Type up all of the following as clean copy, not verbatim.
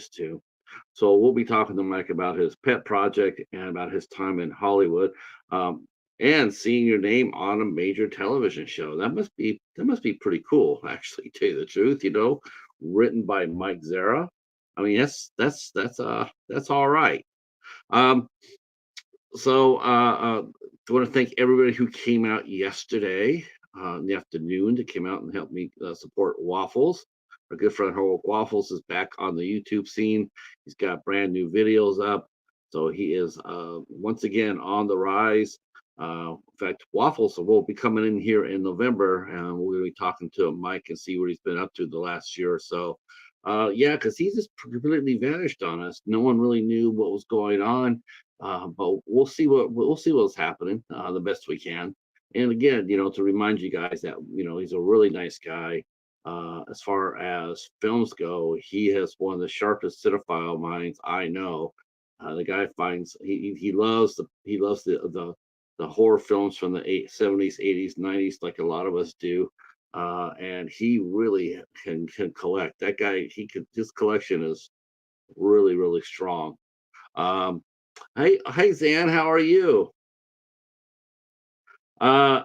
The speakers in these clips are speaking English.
artist too. So we'll be talking to Mike about his pet project and about his time in Hollywood, um, and seeing your name on a major television show. That must be pretty cool, actually. To tell you the truth, written by Mike Zara. I mean, that's all right. Um, so I want to thank everybody who came out yesterday in the afternoon to come out and help me support Waffles. Our good friend Heroic Waffles is back on the YouTube scene. He's got brand new videos up, so he is once again on the rise. In fact, Waffles will be coming in here in November, and we're going to be talking to Mike and see what he's been up to the last year or so. Yeah, because he just completely vanished on us. No one really knew what was going on, but we'll see what's happening the best we can. And again, to remind you guys that he's a really nice guy. As far as films go, he has one of the sharpest cinephile minds I know. The guy finds he loves the horror films from the 70s, 80s, 90s, like a lot of us do. And he really can collect. That guy, his collection is really, really strong. Um, hey, Zan, how are you? Uh,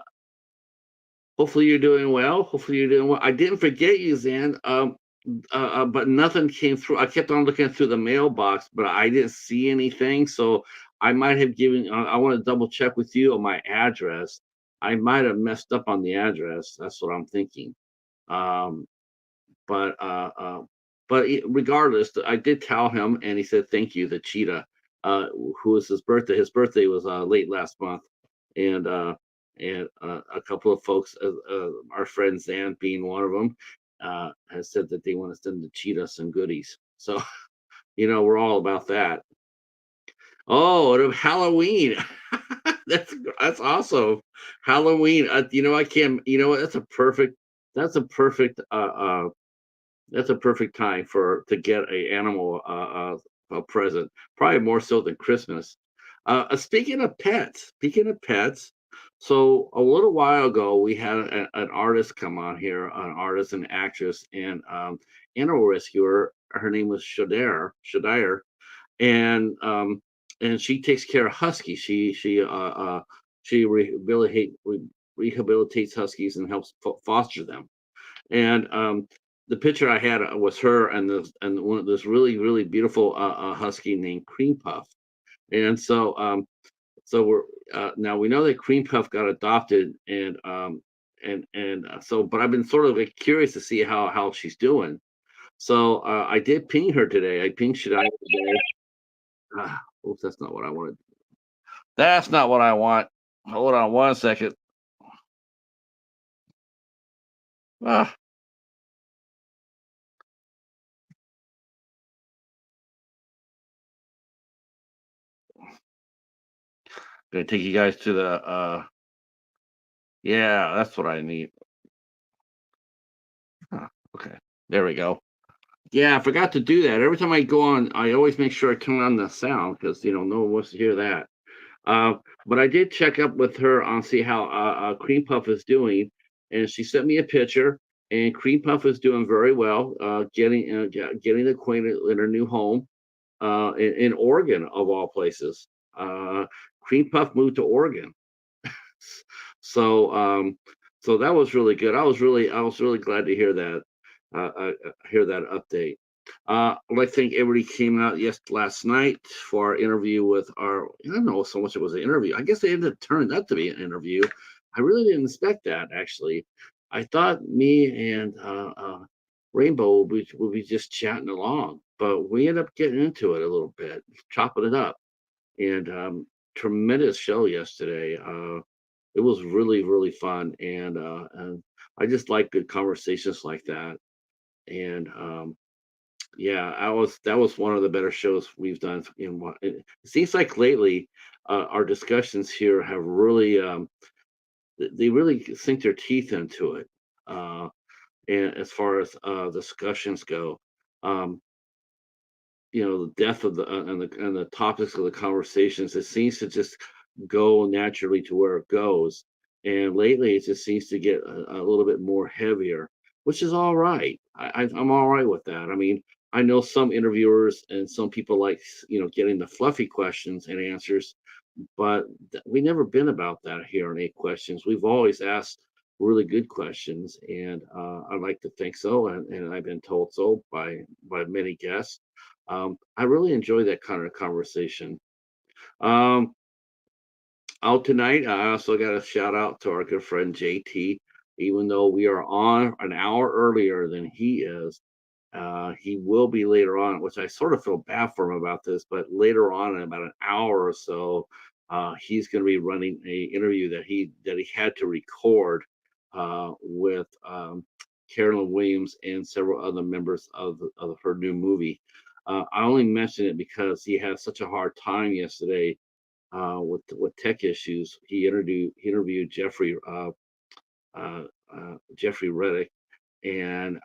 Hopefully you're doing well. Hopefully you're doing well. I didn't forget you, Zan. But nothing came through. I kept on looking through the mailbox, but I didn't see anything. So I might have given. I want to double check with you on my address. I might have messed up on the address. That's what I'm thinking. Um, but regardless, I did tell him, and he said thank you. The Cheetah, who was his birthday. His birthday was late last month, and a couple of folks, our friend Zan being one of them, has said that they want to send the Cheetah some goodies. So we're all about that. Oh, and Halloween. That's awesome. Halloween. I can't. You know what? That's a perfect. That's a perfect time to get a animal a present. Probably more so than Christmas. Speaking of pets. So a little while ago, we had an artist come on here, an artist and actress, and animal rescuer. Her name was Shadair, and she takes care of huskies. She rehabilitates huskies and helps foster them. And the picture I had was her and one of this really really beautiful husky named Cream Puff. And so we're now we know that Cream Puff got adopted, and but I've been sort of like curious to see how she's doing. So I did ping her today. I pinged Shadai today. Oops, that's not what I wanted. That's not what I want. Hold on one second. Ah, gonna take you guys to the yeah, that's what I need. Huh, okay, there we go. Yeah, I forgot to do that. Every time I go on, I always make sure I turn on the sound because no one wants to hear that. Uh, but I did check up with her on see how Cream Puff is doing, and she sent me a picture. And Cream Puff is doing very well, getting acquainted in her new home in Oregon of all places. Uh, Cream Puff moved to Oregon, so so that was really good. I was really glad to hear that update. I'd like to thank everybody came out last night for our interview with our. I don't know so much it was an interview. I guess it ended up turning out to be an interview. I really didn't expect that actually. I thought me and Rainbow would be just chatting along, but we ended up getting into it a little bit, chopping it up, and tremendous show yesterday. It was really really fun, and I just like good conversations like that. And yeah, I was that was one of the better shows we've done. It seems like lately, our discussions here have really they really sink their teeth into it. And as far as discussions go, um, the depth of the topics of the conversations, it seems to just go naturally to where it goes. And lately, it just seems to get a little bit more heavier, which is all right. I'm all right with that. I mean, I know some interviewers and some people like, getting the fluffy questions and answers, but we never been about that here on Eight Questions. We've always asked really good questions, and I like to think so, and I've been told so by many guests. I really enjoy that kind of conversation. Um, Out tonight, I also got a shout out to our good friend JT. Even though we are on an hour earlier than he is, he will be later on, which I sort of feel bad for him about this, but later on in about an hour or so, he's going to be running a interview that he had to record with Carolyn Williams and several other members of her new movie. I only mention it because he had such a hard time yesterday with tech issues. He interviewed uh, Jeffrey Reddick, and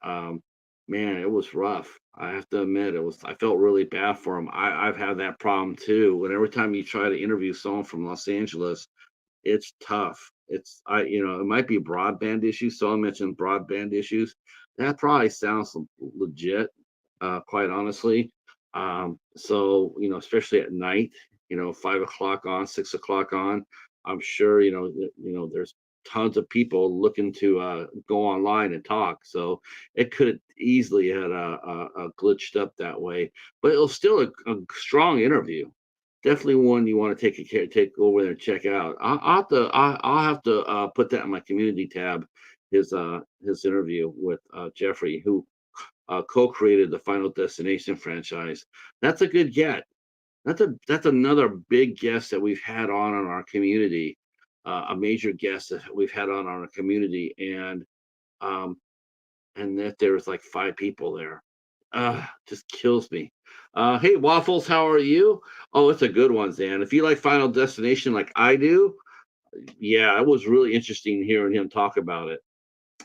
man, it was rough. I have to admit, it was. I felt really bad for him. I've had that problem too. And every time you try to interview someone from Los Angeles, it's tough. It might be broadband issues. Someone mentioned broadband issues. That probably sounds legit, quite honestly. So, especially at night, 5 o'clock on, 6 o'clock on, I'm sure, there's tons of people looking to go online and talk. So it could easily had glitched up that way, but it was still a strong interview. Definitely one you want to take over there and check out. I'll have to put that in my community tab. His interview with Jeffrey, who co-created the Final Destination franchise. That's a good get. That's another big guest that we've had on our community, a major guest that we've had on our community, um, and that there was like 5 people there. Just kills me. Hey, Waffles, how are you? Oh, it's a good one, Zan. If you like Final Destination like I do, yeah, it was really interesting hearing him talk about it.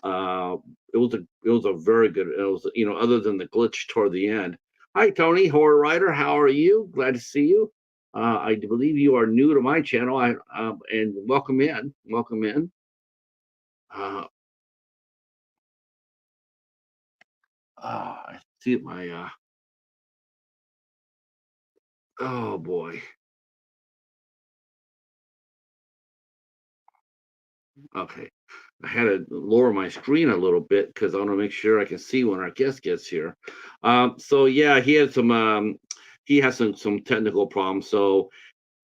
Uh, it was a very good. It was, other than the glitch toward the end. Hi, Tony, horror writer. How are you? Glad to see you. I believe you are new to my channel. And welcome in. Welcome in. Uh, I see my. Oh boy. Okay. I had to lower my screen a little bit because I want to make sure I can see when our guest gets here. So yeah, he has some technical problems. So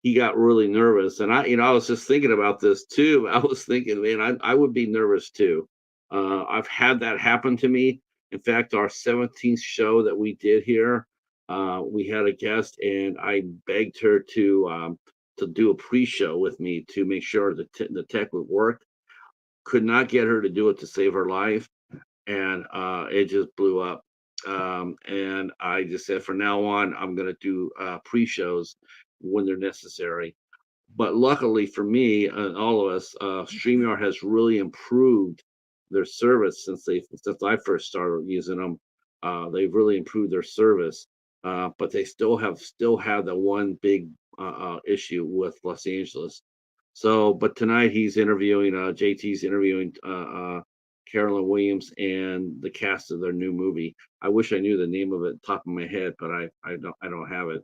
he got really nervous. And I was just thinking about this too. I was thinking, man, I would be nervous too. I've had that happen to me. In fact, our 17th show that we did here, we had a guest, and I begged her to do a pre-show with me to make sure the tech would work. Could not get her to do it to save her life, and it just blew up. And I just said, from now on, I'm going to do pre-shows when they're necessary. But luckily for me and all of us, StreamYard has really improved their service since I first started using them. They've really improved their service, but they still have the one big issue with Los Angeles. So, but tonight he's interviewing JT's interviewing Carolyn Williams and the cast of their new movie. I wish I knew the name of it top of my head, but I don't have it.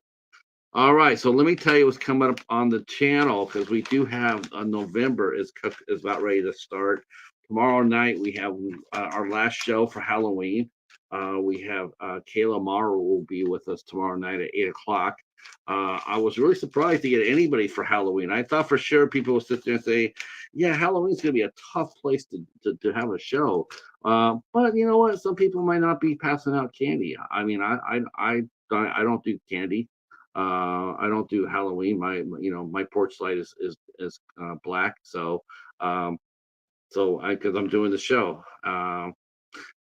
All right, so let me tell you what's coming up on the channel, because we do have November is about ready to start. Tomorrow night we have our last show for Halloween. We have Kayla Morrow will be with us tomorrow night at 8 o'clock. I was really surprised to get anybody for Halloween. I thought for sure people would sit there and say, "Yeah, Halloween's going to be a tough place to have a show." But you know what? Some people might not be passing out candy. I mean, I don't do candy. I don't do Halloween. My porch light is black, um, so because I'm doing the show.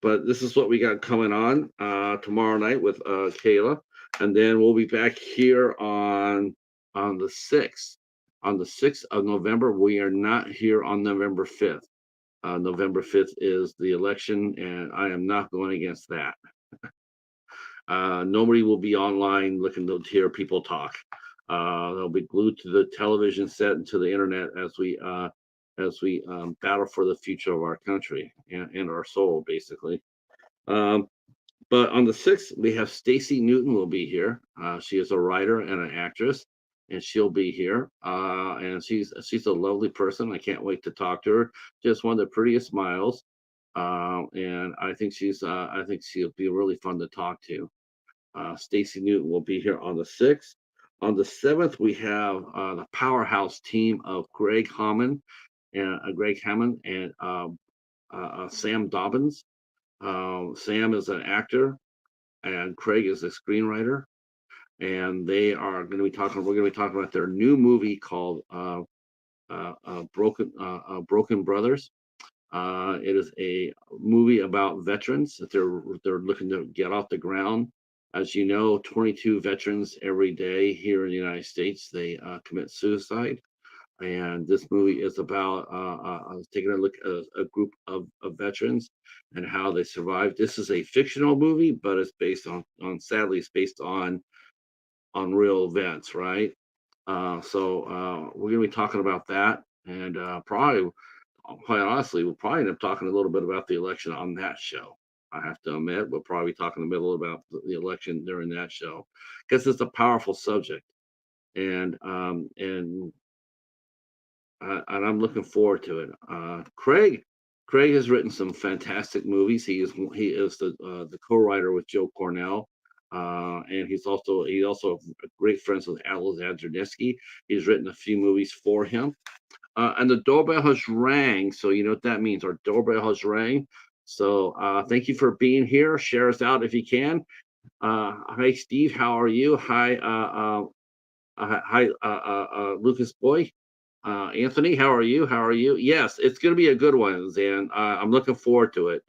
But this is what we got coming on tomorrow night with Kayla, and then we'll be back here on the 6th. On the 6th of November, we are not here on November 5th. November 5th is the election, and I am not going against that. Nobody will be online looking to hear people talk. They'll be glued to the television set and to the internet as we battle for the future of our country and our soul, basically. Um, But on the 6th, we have Stacey Newton will be here. She is a writer and an actress, and she'll be here. And she's a lovely person. I can't wait to talk to her. Just one of the prettiest smiles. And I think she'll be really fun to talk to. Stacey Newton will be here on the 6th. On the 7th, we have the powerhouse team of Greg Hammond and Sam Dobbins. Sam is an actor, and Craig is a screenwriter, and they are going to be talking. We're going to be talking about their new movie called Broken Brothers. It is a movie about veterans that they're looking to get off the ground. As you know, 22 veterans every day here in the United States they commit suicide, and this movie is about taking a look at a group of veterans and how they survived. This is a fictional movie, but it's based on sadly, it's based on real events, right? So we're going to be talking about that, and probably, quite honestly, we'll probably end up talking a little bit about the election on that show. I have to admit, we'll probably be talking a little about the election during that show because it's a powerful subject, and I'm looking forward to it. Craig has written some fantastic movies. He is the co-writer with Joe Cornell, and he's also great friends with Alexander Niski. He's written a few movies for him. And the doorbell has rang, so you know what that means. Our doorbell has rang. So thank you for being here. Share us out if you can. Hi, Steve. How are you? Hi, Lucas Boy. Anthony, how are you? How are you? Yes, it's going to be a good one, and I'm looking forward to it.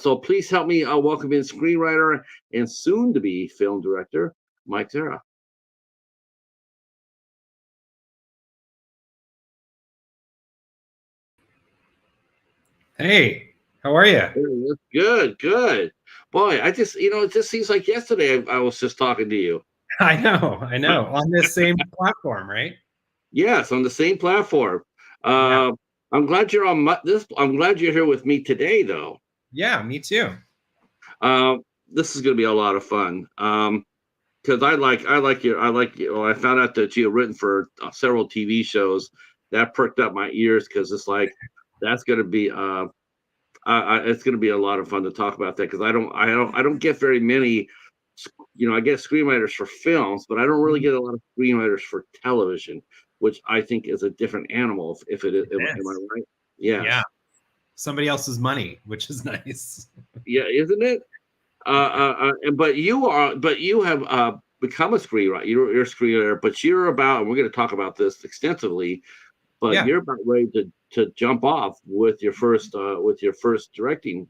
So please help me welcome in screenwriter and soon to be film director, Mike Zara. Hey, how are you? Good, good. Boy, it just seems like yesterday I was just talking to you. I know. On this same platform, right? Yes, on the same platform. Yeah. Uh, I'm glad you're on this. I'm glad you're here with me today, though. Yeah, me too. Uh, this is going to be a lot of fun. Because I found out that you have written for several TV shows. That perked up my ears because it's like that's going to be it's going to be a lot of fun to talk about that because I don't get very many. I get screenwriters for films, but I don't really get a lot of screenwriters for television, which I think is a different animal. If it is, am I right? Yeah. Yes. Somebody else's money, which is nice. Yeah, isn't it? But you have become a screenwriter. You're a screenwriter, but you're about. And we're going to talk about this extensively. But Yeah. you're about ready to jump off with your first directing.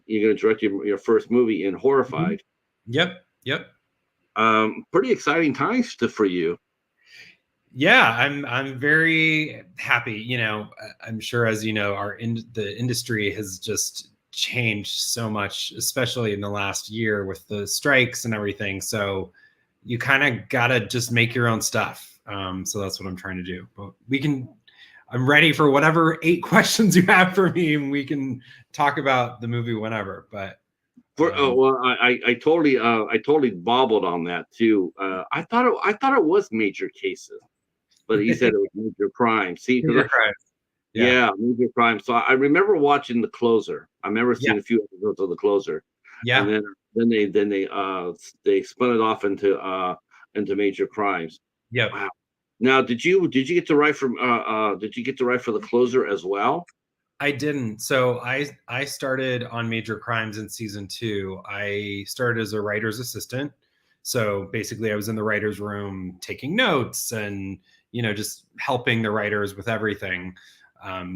You're going to direct your first movie in Mhm. Horrified. Yep. Pretty exciting times for you. Yeah, I'm very happy. I'm sure, as you know, the industry has just changed so much, especially in the last year with the strikes and everything. So you kind of gotta just make your own stuff. So that's what I'm trying to do. But I'm ready for whatever 8 questions you have for me, and we can talk about the movie whenever. But Well, I totally bobbled on that too. I thought it was Major Cases, but he said it was Major Crime. See, because Major crimes. Yeah. yeah, Major Crime. So I remember watching The Closer. I remember Yeah. seeing a few episodes of The Closer, and Yeah. then they spun it off into Major Crimes. Yep. Wow. Now, did you get to write did you get to write for The Closer as well? I didn't. So I started on Major Crimes in season 2. I started as a writer's assistant. So basically, I was in the writer's room taking notes and just helping the writers with everything,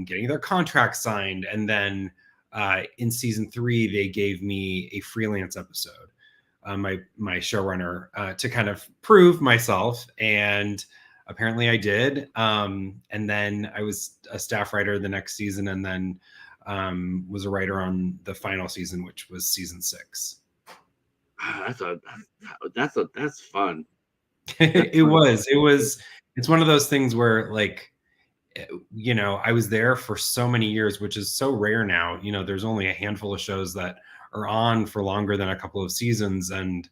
getting their contracts signed, and then in season 3 they gave me a freelance episode. My showrunner to kind of prove myself, and apparently I did. And then I was a staff writer the next season, and then was a writer on the final season, which was season 6. That's fun. That's it fun. was it was it's one of those things where, like, I was there for so many years, which is so rare now. There's only a handful of shows that are on for longer than a couple of seasons. And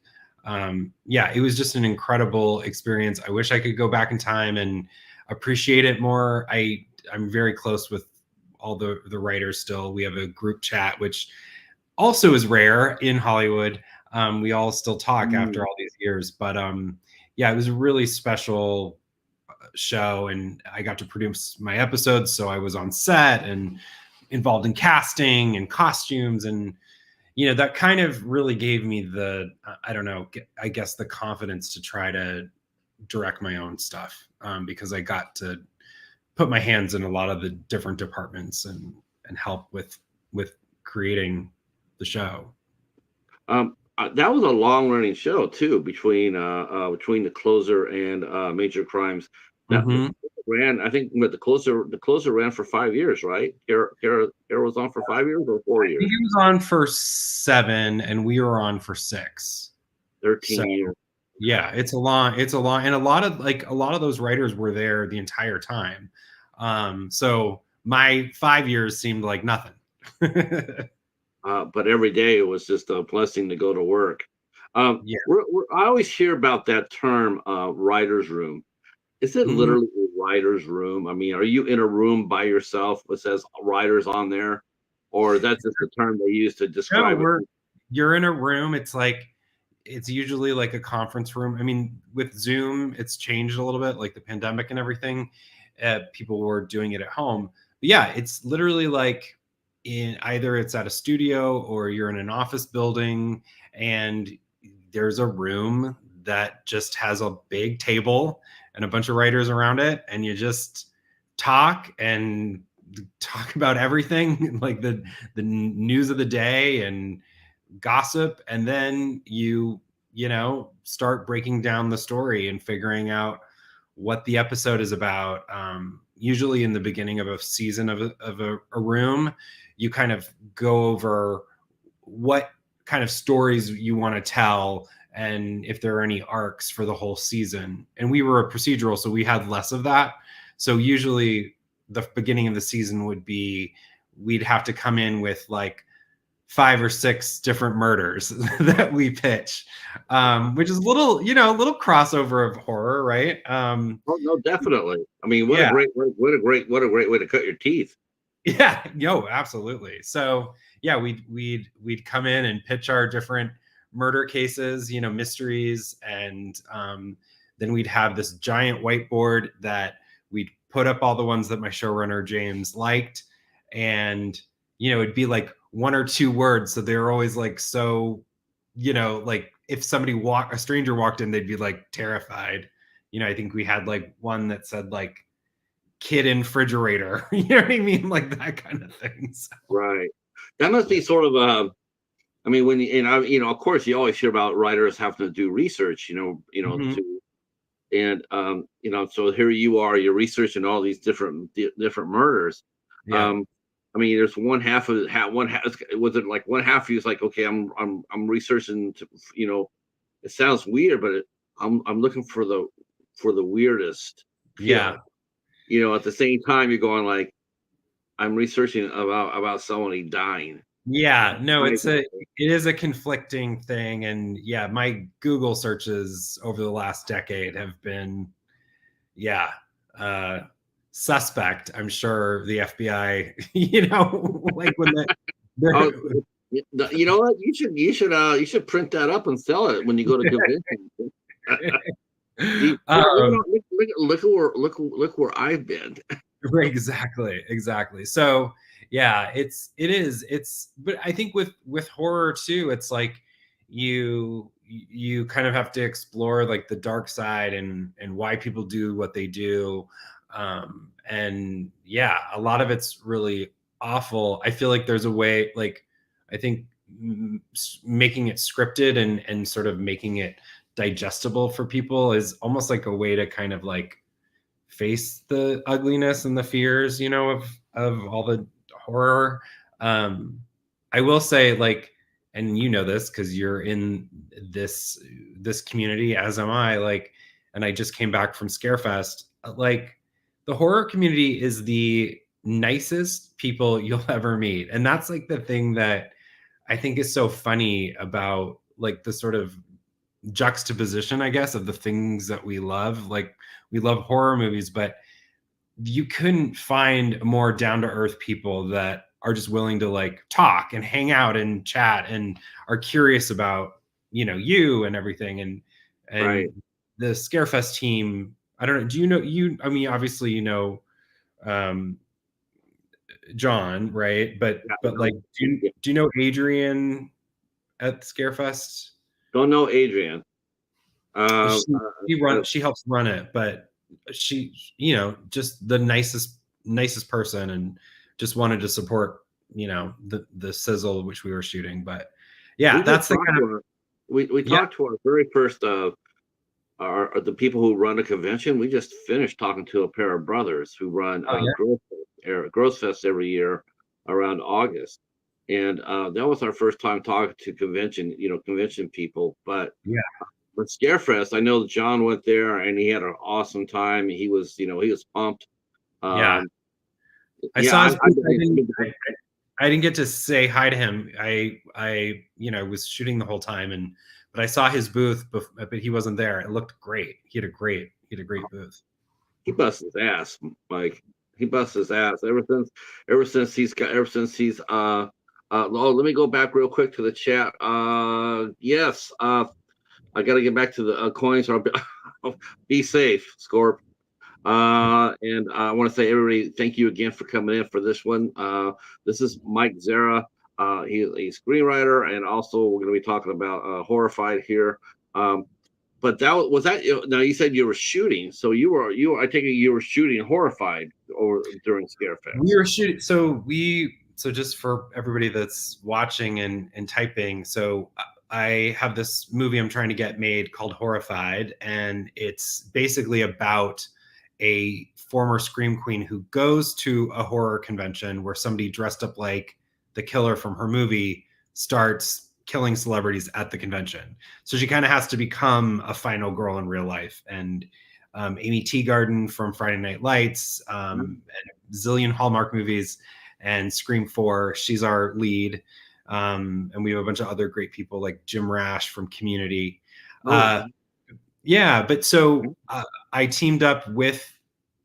yeah, it was just an incredible experience. I wish I could go back in time and appreciate it more. I'm very close with all the writers still. We have a group chat, which also is rare in Hollywood. We all still talk after all these years, but yeah, it was a really special show, and I got to produce my episodes, so I was on set and involved in casting and costumes, and that kind of really gave me the I don't know, I guess the confidence to try to direct my own stuff, because I got to put my hands in a lot of the different departments and help with creating the show. That was a long running show too, between the closer and Major Crimes. That Mhm. ran, I think, with the closer ran for 5 years, right? Kara was on for 5 years or four I think years, he was on for 7 and we were on for 6. So 13 years. yeah, it's a long, and a lot of those writers were there the entire time. So my 5 years seemed like nothing. But every day it was just a blessing to go to work. Yeah. I always hear about that term, writer's room. Is it Mhm. literally a writer's room? I mean, are you in a room by yourself that says writers on there? Or that's just the term they use to No, describe it? you're in a room. It's usually like a conference room. I mean, with Zoom, it's changed a little bit, like the pandemic and everything. People were doing it at home. But yeah, it's literally like it's at a studio or you're in an office building, and there's a room that just has a big table and a bunch of writers around it, and you just talk and talk about everything, like the news of the day and gossip, and then start breaking down the story and figuring out what the episode is about. Usually in the beginning of a season of a room, you kind of go over what kind of stories you want to tell and if there are any arcs for the whole season. And we were a procedural, so we had less of that. So usually the beginning of the season would be, we'd have to come in with like 5 or 6 different murders that we pitch, which is a little crossover of horror, right? Oh no, definitely. I mean, Yeah, what a great way to cut your teeth. yeah, absolutely. So yeah, we'd come in and pitch our different murder cases, mysteries, and then we'd have this giant whiteboard that we'd put up all the ones that my showrunner James liked, and it'd be like 1 or 2 words, so they were always like, so like if a stranger walked in, they'd be like terrified. I think we had like one that said like kid in refrigerator. You know what I mean? Like that kind of thing. So, Right. That must yeah. be sort of I mean, of course, you always hear about writers having to do research, Mhm. to and so here you are, you're researching all these different murders. Yeah. Um, I mean, there's one half of one half, was it like one half of you is like, okay, I'm researching to, it sounds weird, but I'm looking for the weirdest Yeah. kill. At the same time, you're going like, I'm researching about somebody dying. Yeah. No, Right. it is a conflicting thing. And yeah, my Google searches over the last decade have been, yeah, uh, suspect. I'm sure the FBI, like when Oh, they're you know what? You should print that up and sell it when you go to conventions. um, Look where I've been. Right, exactly. So yeah, but I think with horror too, it's like you kind of have to explore like the dark side and why people do what they do. And yeah, a lot of it's really awful. I feel like there's a way, like, I think making it scripted and sort of making it digestible for people is almost like a way to kind of like face the ugliness and the fears, of all the horror. Um, I will say, like, and this because you're in this community, as am I. Like, and I just came back from Scarefest. Like, the horror community is the nicest people you'll ever meet, and that's like the thing that I think is so funny about like the sort of juxtaposition, I guess, of the things that we love. Like we love horror movies, but you couldn't find more down to earth people that are just willing to like talk and hang out and chat and are curious about, you and everything. And Right. the Scarefest team, I don't know, do you know, I mean, obviously, um John, right? Yeah, But like, yeah. do you know Adrian at Scarefest? Don't know Adrian. Uh, She uh, she helps run it, but she, just the nicest person, and just wanted to support, the sizzle which we were shooting. But yeah, we just that's the talked kind to of. her. We Yeah. talked to our very first are the people who run a convention. We just finished talking to a pair of brothers who run Oh yeah. Growth Fest every year around August, and that was our first time talking to convention people. Yeah. But Scarefest, I know John went there and he had an awesome time. He was pumped. Yeah. Um, I yeah, saw his booth. I've been I didn't get to say hi to him. I was shooting the whole time, but I saw his booth, but he wasn't there. It looked great. He had a great booth. he busts his ass, Mike. He busts his ass ever since he's oh, let me go back real quick to the chat. Yes, I got to get back to the coins. Or be safe, Scorp. And I want to say, everybody, thank you again for coming in for this one. This is Mike Zara. He's a screenwriter, and also we're going to be talking about Horrified here. But now you said you were shooting, so I take it you were shooting Horrified or during We Scarefest. were shooting. So just for everybody that's watching and typing, so I have this movie I'm trying to get made called Horrified, and it's basically about a former scream queen who goes to a horror convention where somebody dressed up like the killer from her movie starts killing celebrities at the convention. So she kind of has to become a final girl in real life. And Amy Teagarden from Friday Night Lights, and zillion Hallmark movies, and Scream 4. She's our lead. And we have a bunch of other great people like Jim Rash from Community. Oh, Yeah, but so I teamed up with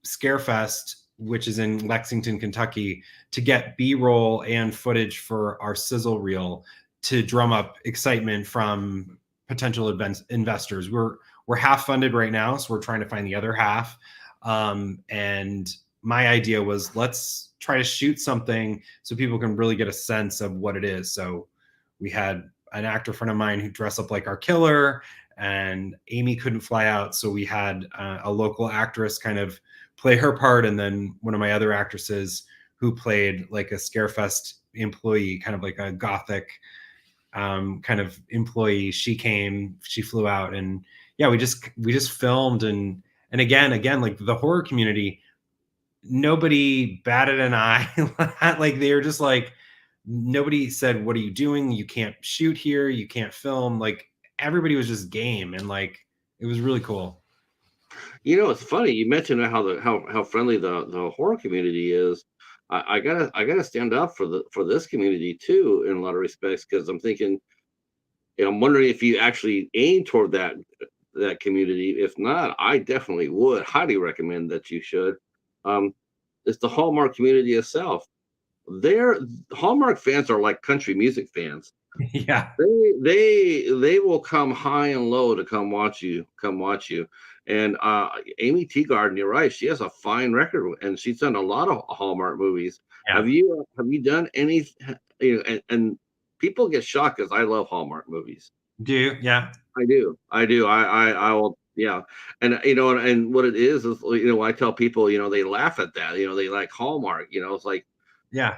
Scarefest, which is in Lexington, Kentucky, to get B-roll and footage for our sizzle reel to drum up excitement from potential investors. We're half funded right now, so we're trying to find the other half. And my idea was, let's try to shoot something so people can really get a sense of what it is. So we had an actor friend of mine who dressed up like our killer, and Amy couldn't fly out, so we had a local actress kind of play her part, and then one of my other actresses who played like a Scarefest employee, kind of like a gothic kind of employee. She flew out, and yeah, we just filmed. And again, like the horror community, nobody batted an eye. Like they were just like, nobody said, what are you doing? You can't shoot here, you can't film. Like everybody was just game, and like it was really cool. it's funny you mentioned how how friendly the horror community is. I gotta stand up for this community too in a lot of respects, because I'm thinking, I'm wondering if you actually aim toward that community. If not, I definitely would highly recommend that you should. Um, it's the Hallmark community itself. They're Hallmark fans are like country music fans. Yeah. They will come high and low to come watch you. And Amy Teagarden, you're right, she has a fine record, and she's done a lot of Hallmark movies. Yeah. Have you done any, and people get shocked because I love Hallmark movies. Do you? Yeah. I do. I will, yeah. And and what it is I tell people, they laugh at that, they like Hallmark, it's like, Yeah.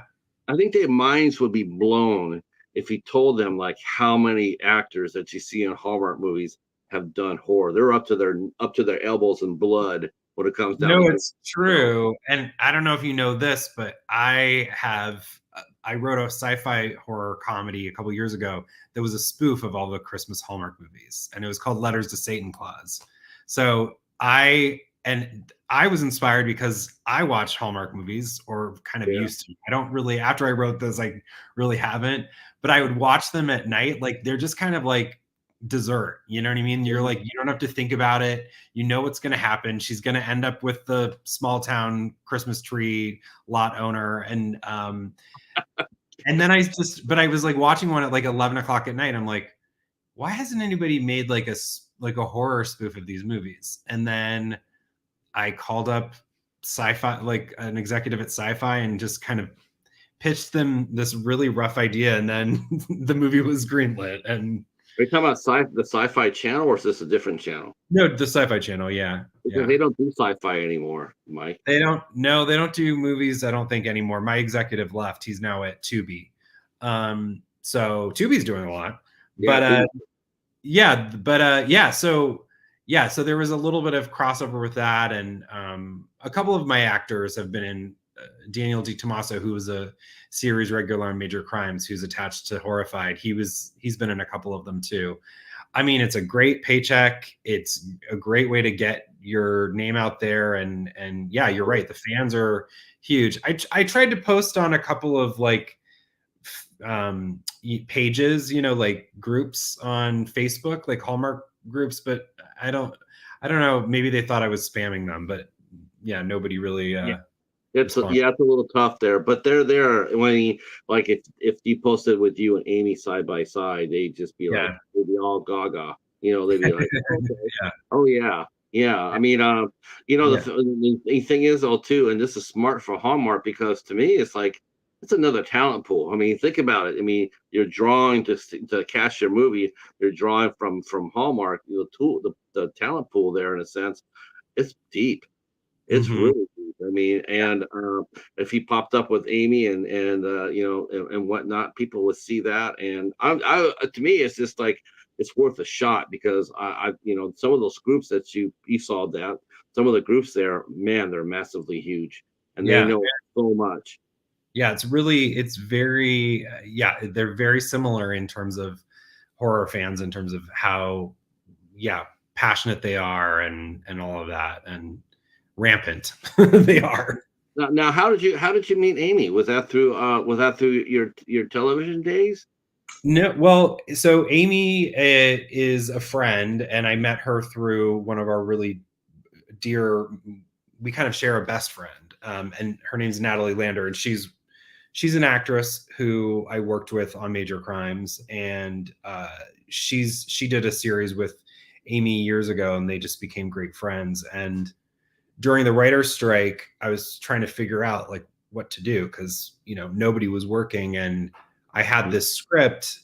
I think their minds would be blown if you told them like how many actors that you see in Hallmark movies have done horror. They're up to their elbows in blood when it comes down to No, doing it's film. true. And I don't know if you know this, but I wrote a sci-fi horror comedy a couple years ago that was a spoof of all the Christmas Hallmark movies, and it was called Letters to Satan Claus. So I and I was inspired because I watch Hallmark movies, or kind of Yeah. used to. I don't really, after I wrote those, I really haven't, but I would watch them at night. Like they're just kind of like dessert. You know what I mean? You're like, you don't have to think about it. You know what's going to happen. She's going to end up with the small town Christmas tree lot owner. And then but I was like watching one at like 11 o'clock at night. I'm like, why hasn't anybody made like like a horror spoof of these movies? And then I called up sci-fi, like an executive at sci-fi, and just kind of pitched them this really rough idea. And then the movie was greenlit. And Are you talking about the Sci-Fi Channel, or is this a different channel? no, the Sci-Fi Channel. Yeah. Because Yeah. they don't do sci-fi anymore, Mike. They don't do movies, I don't think, anymore. My executive left. He's now at Tubi. So Tubi's doing a lot. Yeah, So there was a little bit of crossover with that. And a couple of my actors have been in Daniel DiTomaso, who was a series regular on Major Crimes, who's attached to Horrified. He's been in a couple of them too. I mean, it's a great paycheck. It's a great way to get your name out there. And yeah, you're right. The fans are huge. I tried to post on a couple of like pages, like groups on Facebook, like Hallmark groups, but I don't know. Maybe they thought I was spamming them, but yeah, nobody really. it's a little tough there, but they're there when like if you posted with you and Amy side by side, they'd just be like, they'd be all gaga, they'd be like, okay. Yeah. Oh yeah. I mean, the thing is though too, and this is smart for Hallmark, because to me it's like it's another talent pool. I mean, think about it. I mean, you're drawing to cast your movie, you're drawing from Hallmark, the talent pool there in a sense. It's deep. It's really deep. I mean, and if he popped up with Amy and whatnot, people would see that. And to me, it's just like it's worth a shot, because I some of those groups that you saw, that some of the groups there, man, they're massively huge, and they know so much. Yeah, it's very they're very similar in terms of horror fans, in terms of how passionate they are, and all of that, and rampant they are. Now, how did you meet Amy? Was that through your television days? No, well, so Amy is a friend, and I met her through one of our really dear. We kind of share a best friend, and her name's Natalie Lander, and she's an actress who I worked with on Major Crimes, and she did a series with Amy years ago, and they just became great friends. And during the writer's strike, I was trying to figure out like what to do, because nobody was working, and I had this script,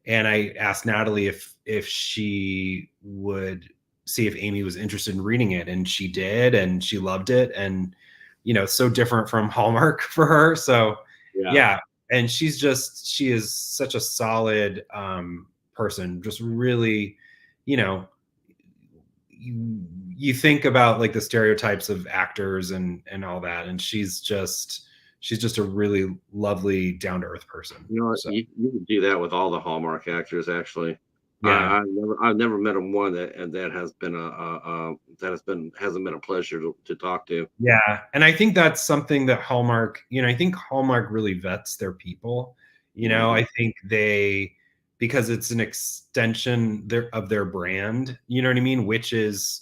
and I asked Natalie if she would see if Amy was interested in reading it, and she did, and she loved it, and so different from Hallmark for her. So yeah. And she is such a solid person, just really, you think about like the stereotypes of actors and all that, and she's just a really lovely, down-to-earth person. You can do that with all the Hallmark actors, actually. Yeah. I've never met one that has been hasn't been a pleasure to talk to. Yeah, and I think that's something that Hallmark, I think Hallmark really vets their people. I think because it's an extension of their brand, you know what I mean, which is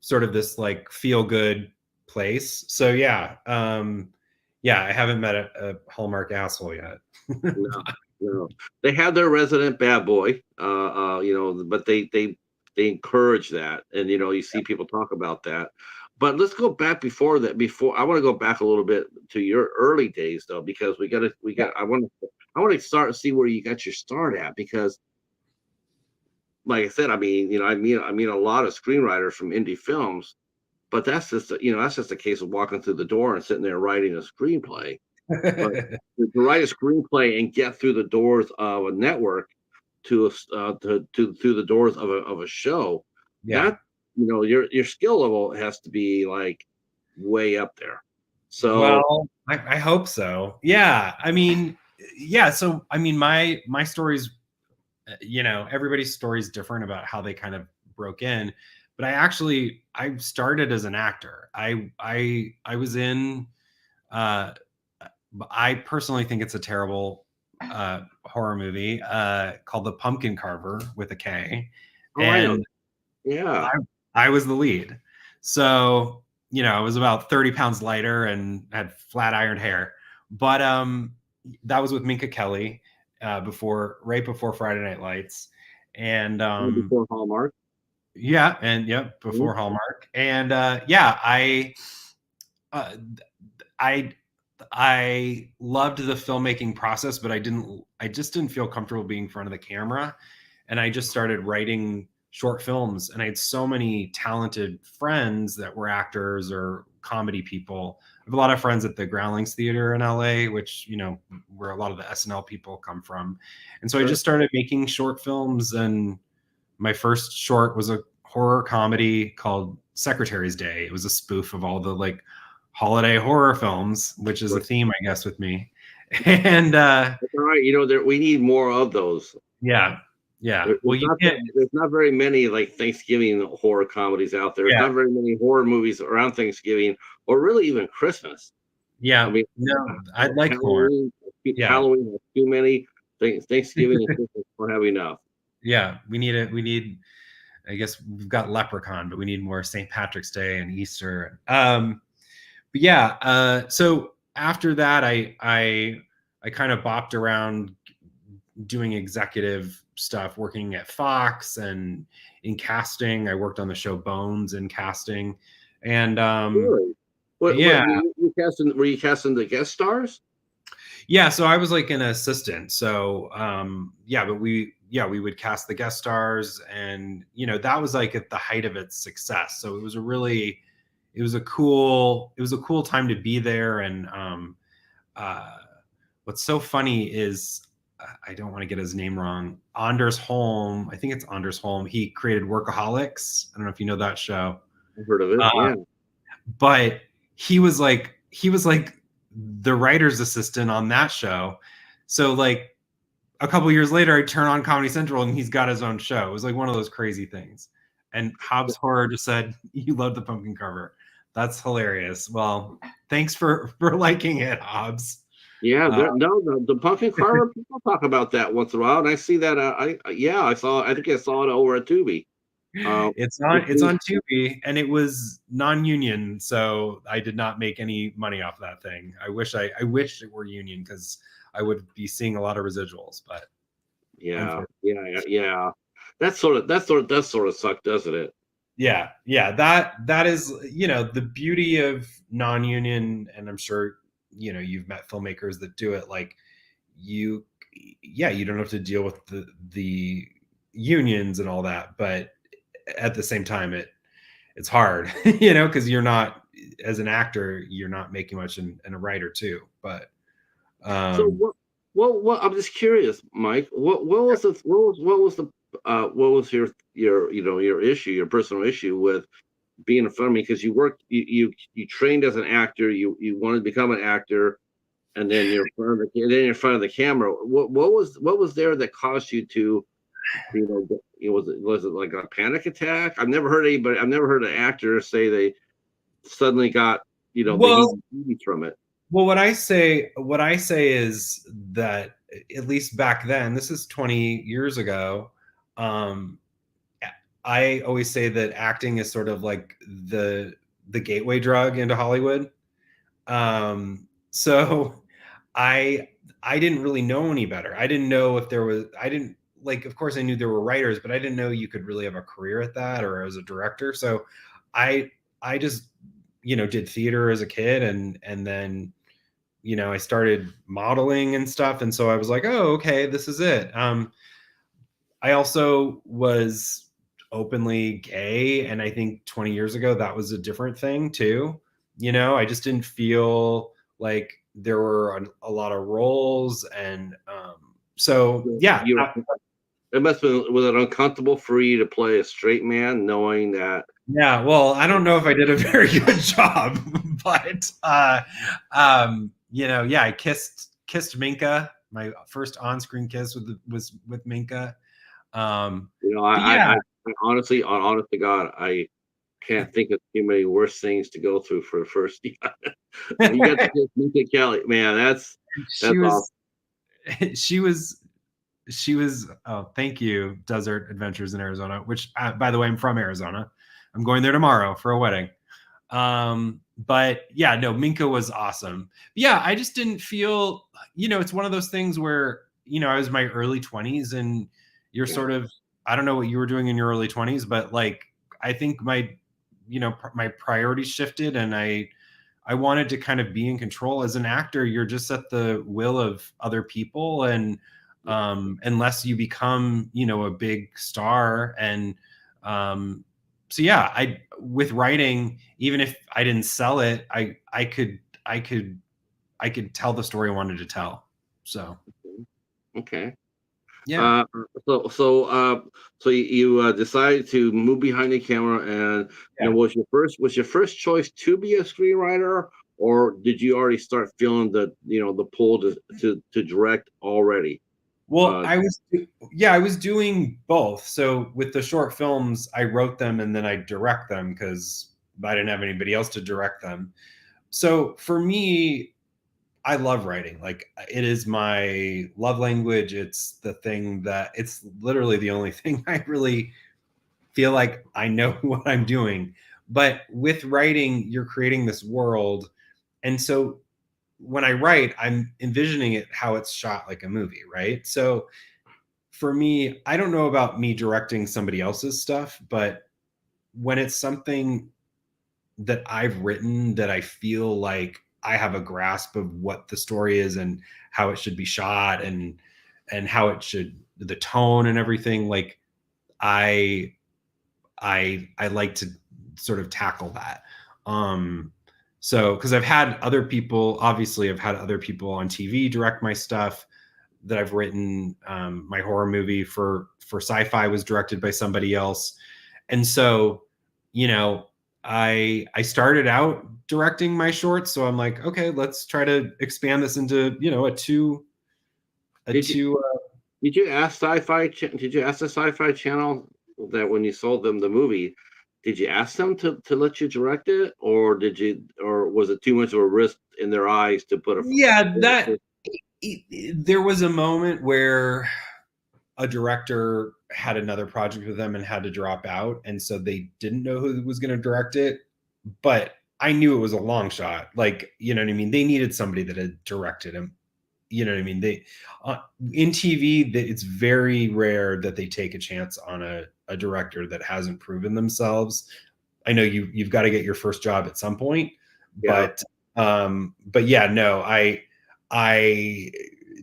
sort of this like feel good place. So yeah, I haven't met a Hallmark asshole yet. No. They have their resident bad boy, but they encourage that, and you see people talk about that. But let's go back before that. I want to go back a little bit to your early days, though, because I want to start and see where you got your start at, because like I said, I mean a lot of screenwriters from indie films, but that's just a case of walking through the door and sitting there writing a screenplay. But to write a screenplay and get through the doors of a network to through the doors of a show, that your skill level has to be like way up there. So well, I hope so. Yeah, I mean, So I mean, my stories, everybody's story is different about how they kind of broke in, but I started as an actor. I was in I personally think it's a terrible horror movie called The Pumpkin Carver with a K. Oh, I know. And Yeah. I, I was the lead. So, I was about 30 pounds lighter and had flat ironed hair. But that was with Minka Kelly right before Friday Night Lights. And Before Hallmark. yeah, and yep, Mhm. before Hallmark. And yeah, uh, I I loved the filmmaking process, but I just didn't feel comfortable being in front of the camera. And I just started writing short films. And I had so many talented friends that were actors or comedy people. I have a lot of friends at the Groundlings Theater in LA, which, where a lot of the SNL people come from. And so I Sure. just started making short films. And my first short was a horror comedy called Secretary's Day. It was a spoof of all the like holiday horror films, which is a Sure. theme, I guess, with me. And That's all right. We need more of those. yeah, yeah. Well, you can't. There's not very many like Thanksgiving horror comedies out there. There's Yeah, not very many horror movies around Thanksgiving or really even Christmas. I yeah. mean, No, I'd like more. Halloween, Yeah, Halloween has too many. Thanksgiving and Christmas don't have enough. yeah. We need it. We need. I guess we've got Leprechaun, but we need more St. Patrick's Day and Easter. But yeah. So after that, I kind of bopped around doing executive stuff, working at Fox and in casting. I worked on the show Bones in casting, and Really? What yeah, you casting? Were you casting the guest stars? yeah. So I was like an assistant. So yeah, but we would cast the guest stars, and that was like at the height of its success. So it was a cool time to be there. And uh, what's so funny is I don't want to get his name wrong. Anders Holm, I think it's Anders Holm. He created Workaholics. I don't know if you know that show, I've heard of it. uh, Yeah. but he was like the writer's assistant on that show. So like a couple years later, I turn on Comedy Central and he's got his own show. It was like one of those crazy things. And Hobbs Horror just said, "You love the pumpkin carver." That's hilarious. Well, thanks for liking it, Hobbs. Yeah, Uh, no, the pumpkin carver people talk about that once in a while, and I see that. I saw. I think I saw it over at Tubi. it's It on seems- Tubi, and it was non-union, so I did not make any money off that thing. I wish it were union because I would be seeing a lot of residuals, but yeah, unfortunately. yeah. That sort of suck, doesn't it? Yeah, that is, the beauty of non-union. And I'm sure you've met filmmakers that do it. Like you you don't have to deal with the unions and all that, but at the same time it's hard, because you're not, as an actor, you're not making much, and a writer too. But So um what? I'm just curious, Mike. What was your issue, your personal issue with being a filmmaker? Because you trained as an actor, you wanted to become an actor, and then you're in front of the camera. What was there that caused you to, was it like a panic attack? I've never heard an actor say they suddenly got, the well heat from it. Well, what I say is that, at least back then, this is 20 years ago, um, I always say that acting is sort of like the gateway drug into Hollywood. So I I didn't really know any better. I didn't know if there was I didn't like of course I knew there were writers, but I didn't know you could really have a career at that or as a director. So I I just did theater as a kid, and then I started modeling and stuff. And so I was like, oh, okay, this is it. I also was openly gay. And I think 20 years ago, that was a different thing too. I just didn't feel like there were a lot of roles. And so, yeah. You It must have been, was it uncomfortable for you to play a straight man, knowing that? Yeah. Well, I don't know if I did a very good job, but, yeah, I kissed Minka. My first on-screen kiss was with Minka. You know, But yeah. honest to God, I can't think of too many worse things to go through for the first. You got to just Minka Kelly, man. she That's awesome. was she was she was oh, thank you, Desert Adventures in Arizona, which by the way, I'm from Arizona. I'm going there tomorrow for a wedding. But yeah, no, Minka was awesome. Yeah, I just didn't feel, it's one of those things where, I was in my early 20s and you're Yeah, sort of, I don't know what you were doing in your early 20s, but like I think my priorities shifted and I wanted to kind of be in control. As an actor, you're just at the will of other people, and yeah. unless you become, a big star. And so yeah, I with writing, even if I didn't sell it, I could tell the story I wanted to tell. So Okay. yeah. Uh, so so uh, so you decided to move behind the camera, and Yeah. was your first choice to be a screenwriter, or did you already start feeling the pull to direct already? Well, Uh, I was doing both. So with the short films, I wrote them and then I direct them because I didn't have anybody else to direct them. So for me, I love writing. Like it is my love language. It's literally the only thing I really feel like I know what I'm doing. But with writing, you're creating this world. And so when I write, I'm envisioning it how it's shot like a movie, right? So for me, I don't know about me directing somebody else's stuff, but when it's something that I've written that I feel like I have a grasp of what the story is and how it should be shot and how it should, the tone and everything, like I I like to sort of tackle that. Um so because I've had other people on TV direct my stuff that I've written. My horror movie for sci-fi was directed by somebody else, and so you know, I started out directing my shorts, so I'm like, okay, let's try to expand this into a did you two. did you ask the Sci-Fi Channel that when you sold them the movie, did you ask them to let you direct it, or was it too much of a risk in their eyes to put a Yeah, there was a moment where a director had another project with them and had to drop out, and so they didn't know who was going to direct it. But I knew it was a long shot. Like, you know what I mean? They needed somebody that had directed him. You know what I mean? They in TV, it's very rare that they take a chance on a director that hasn't proven themselves. I know you've got to get your first job at some point, Yeah. but yeah, no, I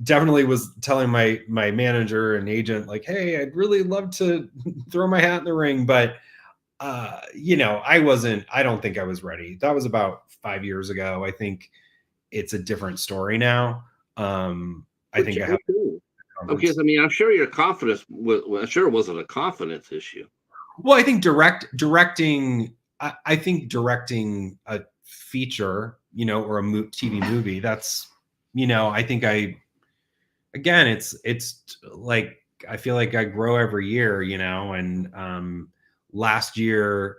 definitely was telling my manager and agent like, hey, I'd really love to throw my hat in the ring, but I don't think I was ready. That was about 5 years ago. I think it's a different story now. I Which think I have okay. Okay, confidence. so, I mean, I'm sure your confidence I'm sure it wasn't a confidence issue. Well, I think directing. I think directing a feature, or a TV movie. That's, I think again, it's like I feel like I grow every year, and last year,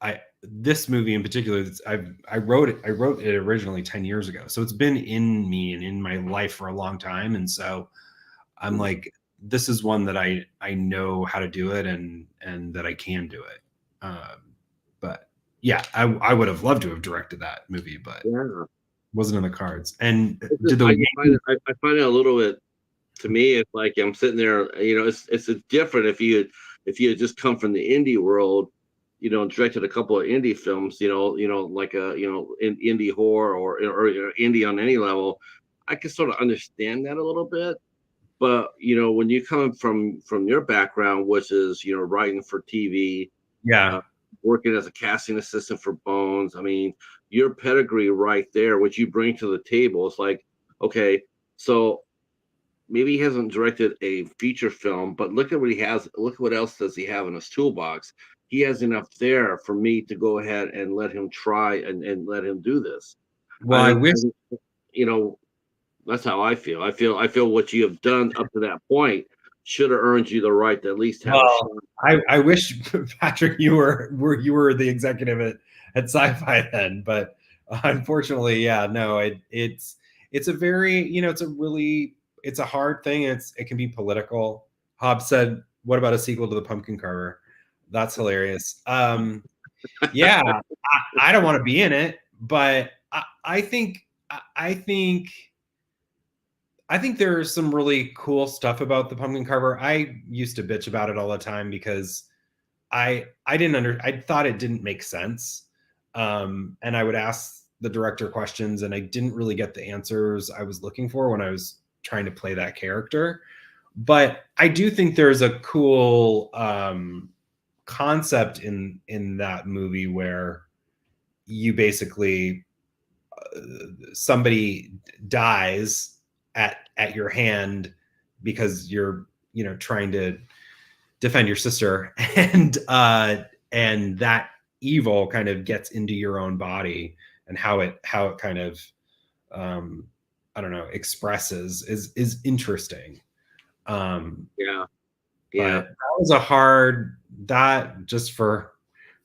I this movie in particular, I wrote it originally 10 years ago, so it's been in me and in my life for a long time, and so I'm Mhm. like, this is one that I know how to do it, and that I can do it. But yeah, I would have loved to have directed that movie, but Yeah. wasn't in the cards. And It's did just the I just find it I find it a little bit, to me, it's like I'm sitting there, it's different if you had just come from the indie world, directed a couple of indie films, like indie horror or indie on any level. I can sort of understand that a little bit. But when you come from your background, which is writing for TV, Yeah. uh, working as a casting assistant for Bones, I mean, your pedigree right there, what you bring to the table, it's like, okay, so maybe he hasn't directed a feature film, but look at what he has. Look what else does he have in his toolbox. He has enough there for me to go ahead and let him try and let him do this. Well, I I think, wish. that's how I feel. I feel what you have done up to that point. should have earned you the right to at least have a Well, shot. I wish Patrick, you were the executive at Sci-Fi then, but unfortunately, yeah, no, it's a very, it's a hard thing. It can be political. Hobbs said, "What about a sequel to the Pumpkin Carver?" That's hilarious. Yeah, I don't want to be in it, but I think I think I think there's some really cool stuff about the Pumpkin Carver. I used to bitch about it all the time because I thought it didn't make sense. And I would ask the director questions and I didn't really get the answers I was looking for when I was trying to play that character. But I do think there's a cool concept in that movie where you basically somebody dies at your hand because you're trying to defend your sister, and that evil kind of gets into your own body, and how it kind of I don't know, expresses is interesting. Yeah, yeah, But that was a hard, that just for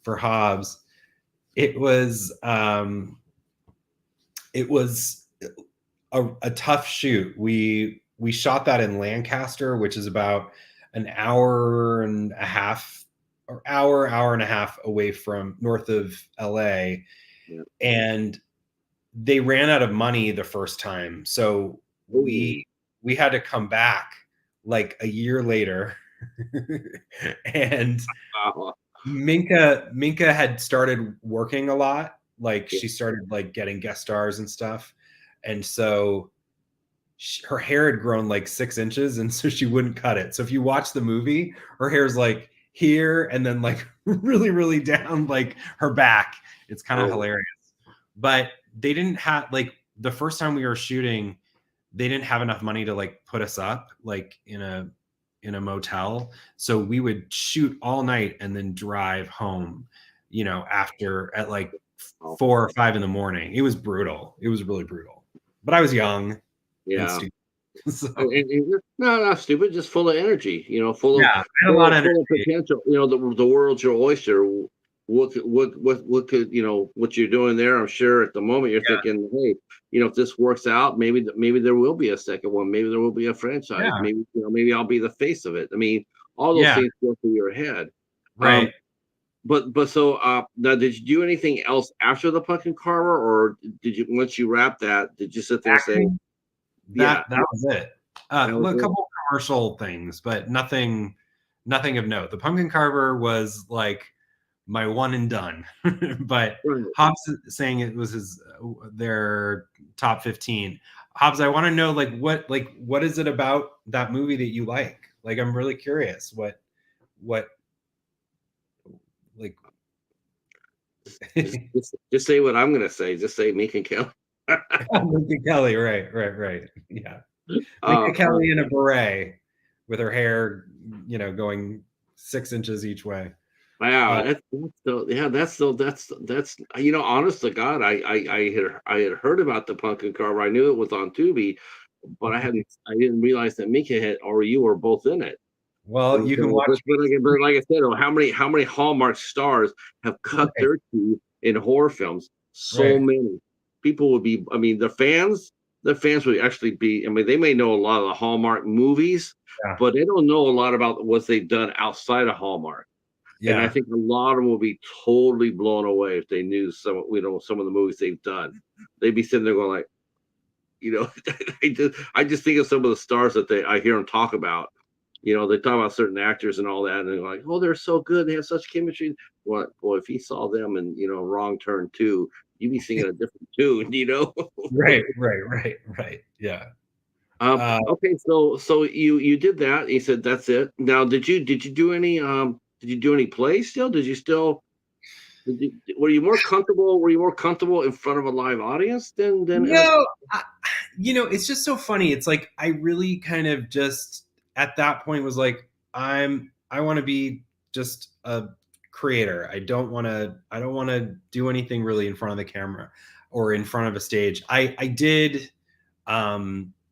Hobbs, it was it was a tough shoot. We shot that in Lancaster, which is about an hour and a half or hour and a half away from north of LA. yeah. And they ran out of money the first time. So Ooh. we had to come back like a year later. And Uh, Minka had started working a lot. Like yeah. she started like getting guest stars and stuff. And so her hair had grown like 6 inches, and so she wouldn't cut it. So if you watch the movie, her hair's like here and then like really, really down like her back. It's kind of Oh, hilarious. But they didn't have, like, the first time we were shooting, they didn't have enough money to like put us up like in a motel. So we would shoot all night and then drive home, after at like oh, 4 or 5 in the morning. It was brutal. It was really brutal. But I was young and yeah. stupid. So No, not stupid, just full of energy, full of yeah, I had a lot of full of energy. potential. The world's your oyster. What could what you're doing there? I'm sure at the moment you're Yeah, thinking, hey, if this works out, maybe there will be a second one. Maybe there will be a franchise. yeah, Maybe I'll be the face of it. I mean, all those yeah, things go through your head. right. But so now, did you do anything else after the Pumpkin Carver, or did you once you wrap that, did you sit there and say, Acting, yeah, that was it. that was A it? couple commercial things, but nothing of note. The Pumpkin Carver was like my one and done. But Right. Hobbs is saying it was their top 15. Hobbs, I want to know what is it about that movie that you like? Like I'm really curious. What like Just say what I'm gonna say. Just say Meek and Kelly. Lincoln Kelly, right. Yeah. uh, Lincoln Kelly in a beret with her hair, going 6 inches each way. wow, Uh, that's so yeah, that's honest to God, I had heard about the Pumpkin Carver. I knew it was on Tubi, but I didn't realize that Mika had or you were both in it. well, And you can so, watch. but like I said, how many Hallmark stars have cut Right, their teeth in horror films? So right. many people would be. I mean, the fans would actually be. I mean, they may know a lot of the Hallmark movies, Yeah, but they don't know a lot about what they've done outside of Hallmark. And I yeah, think a lot of them will be totally blown away if they knew some of the movies they've done. They'd be sitting there going like, I just think of some of the stars that I hear them talk about. They talk about certain actors and all that, and they're like, "Oh, they're so good. They have such chemistry." What boy, if you saw them in Wrong Turn 2, you'd be singing a different tune. right. Yeah. Uh, Okay, so you did that. You said that's it. Now, did you do any plays still? Were you more comfortable? Were you more comfortable in front of a live audience than in a? no, I, it's just so funny. It's like I really kind of just at that point was like, I want to be just a creator. I don't want to do anything really in front of the camera or in front of a stage. I did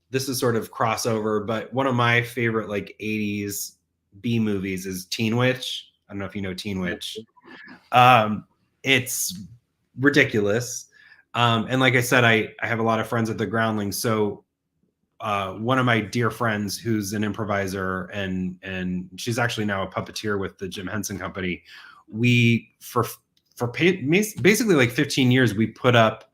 this is sort of crossover, but one of my favorite like 80s B movies is Teen Witch. I don't know if you know Teen Witch. It's ridiculous. And like I said, I have a lot of friends at the Groundlings. So one of my dear friends who's an improviser and she's actually now a puppeteer with the Jim Henson Company. We for basically like 15 years, we put up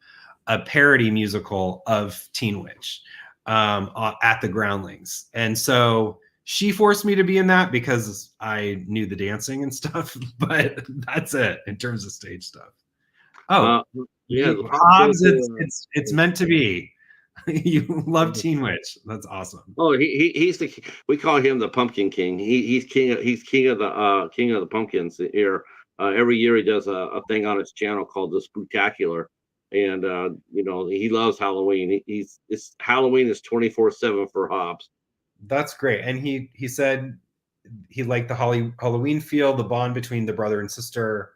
a parody musical of Teen Witch at the Groundlings. And so she forced me to be in that because I knew the dancing and stuff, but that's it in terms of stage stuff. Oh, yeah, Hobbs, it's meant to be. You love Teen Witch. That's awesome. Oh, he's the, we call him the Pumpkin King. He's king of the pumpkins here. Every year he does a thing on his channel called the Spooktacular, and you know, he loves Halloween. Halloween is 24/7 for Hobbs. That's great. And he said he liked the Halloween feel, the bond between the brother and sister.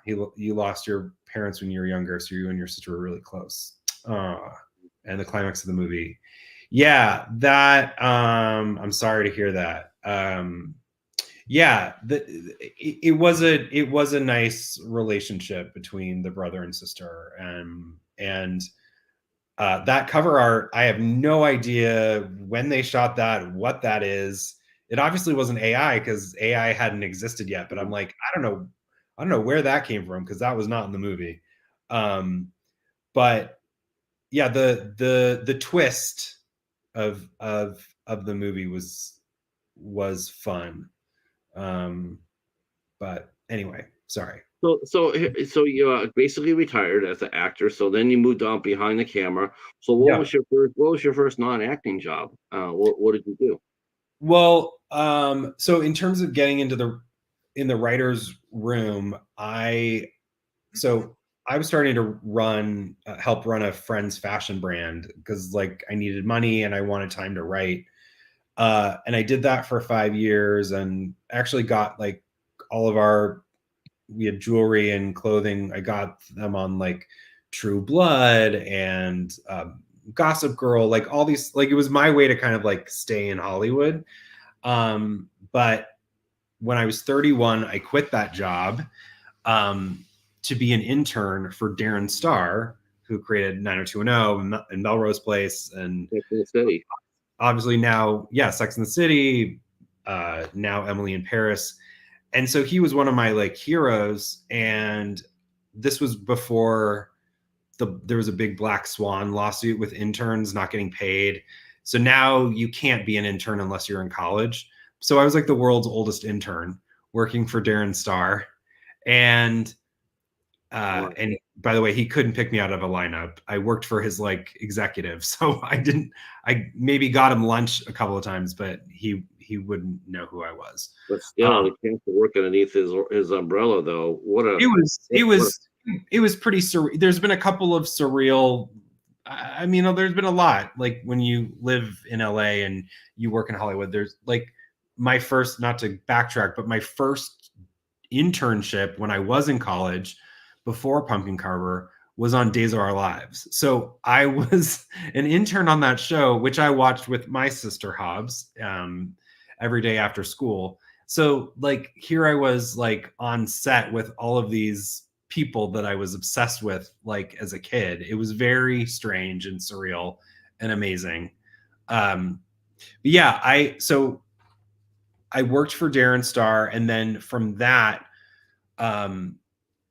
You lost your parents when you were younger, so you and your sister were really close. And the climax of the movie. Yeah, that I'm sorry to hear that. Yeah, it was a nice relationship between the brother and sister, and that cover art, I have no idea when they shot that, what that is. It obviously wasn't AI because AI hadn't existed yet, but I'm like, I don't know where that came from because that was not in the movie. But yeah, the twist of the movie was fun. But anyway, sorry. So you basically retired as an actor. So then you moved on behind the camera. So what was your first non-acting job? What did you do? Well, so in terms of getting into in the writer's room, I was starting to help run a friend's fashion brand because like I needed money and I wanted time to write. And I did that for 5 years and actually got like we had jewelry and clothing. I got them on like True Blood and Gossip Girl, like all these, like it was my way to kind of like stay in Hollywood. But when I was 31, I quit that job to be an intern for Darren Star, who created 90210 and Melrose Place and obviously now, Sex and the City, now Emily in Paris. And so he was one of my like heroes. And this was before there was a big black swan lawsuit with interns not getting paid. So now you can't be an intern unless you're in college. So I was like the world's oldest intern working for Darren Star. And by the way, he couldn't pick me out of a lineup. I worked for his like executive. So I maybe got him lunch a couple of times, but he wouldn't know who I was. But still, he can't work underneath his umbrella though. It was pretty surreal. There's been a couple of surreal, I mean, there's been a lot. Like when you live in LA and you work in Hollywood, there's like my first, not to backtrack, but my first internship when I was in college before Pumpkin Carver was on Days of Our Lives. So I was an intern on that show, which I watched with my sister Hobbs every day after school. So like here I was like on set with all of these people that I was obsessed with like as a kid. It was very strange and surreal and amazing. But yeah, I worked for Darren Star, and then from that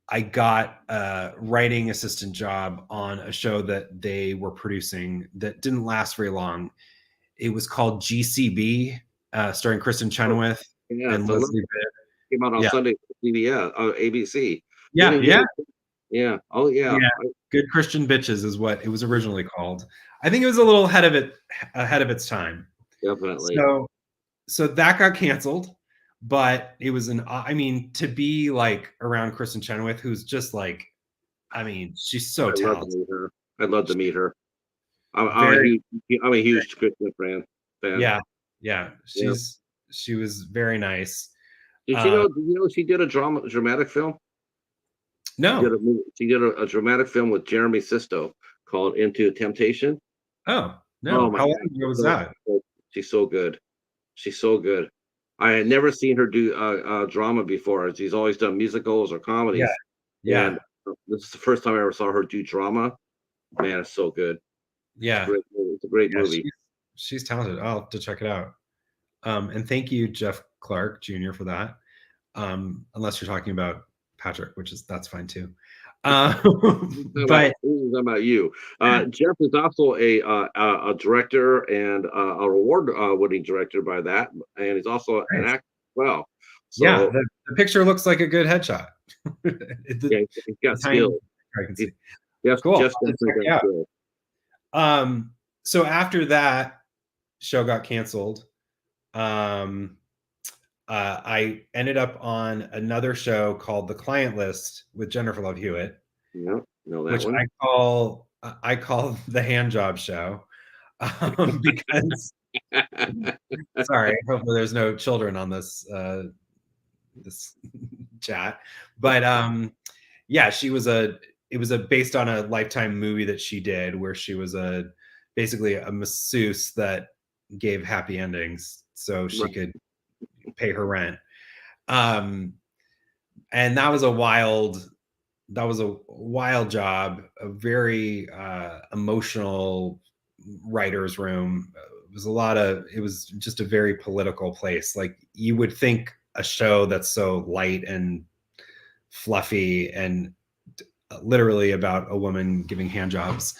I got a writing assistant job on a show that they were producing that didn't last very long. It was called GCB, starring Kristen Chenoweth and Leslie Bibb. Came out on Sunday, ABC. Yeah. Oh yeah. Good Christian Bitches is what it was originally called. I think it was a little ahead of its time. Definitely. So that got canceled. But it was to be like around Kristen Chenoweth, who's just like, I mean, she's so talented. I'd love to meet her. I'm a huge Kristen fan. Yeah. She was very nice. Did you know she did a dramatic film? No. She did a dramatic film with Jeremy Sisto called Into Temptation. Oh. No. Oh my How long god, ago was that? she's so good. She's so good. I had never seen her do drama before. She's always done musicals or Yeah. comedies, and Yeah. this is the first time I ever saw her do drama. Man, it's so good. It's a Yeah. great movie. It's a great Yeah. movie. She's talented. I'll have to check it out. And thank you, Jeff Clark Jr. for that. Unless you're talking about Patrick, that's fine too. But This is about you. Jeff is also a director and a award winning director by that, and he's also an nice. actor as well. Yeah, So the picture looks like a good headshot. yeah, he's got the tiny skill. I can see. Just Cool. I'll have to definitely check it got out. skill. So after that show got canceled, um, I ended up on another show called The Client List with Jennifer Love Hewitt, Yeah, know that which one. I call the hand job show, because sorry, hopefully there's no children on this chat, but yeah, it was a based on a Lifetime movie that she did where she was basically a masseuse that gave happy endings so she Right. could pay her rent. Um, and that was a wild job, a very emotional writer's room. It was just a very political place. Like, you would think a show that's so light and fluffy and literally about a woman giving hand jobs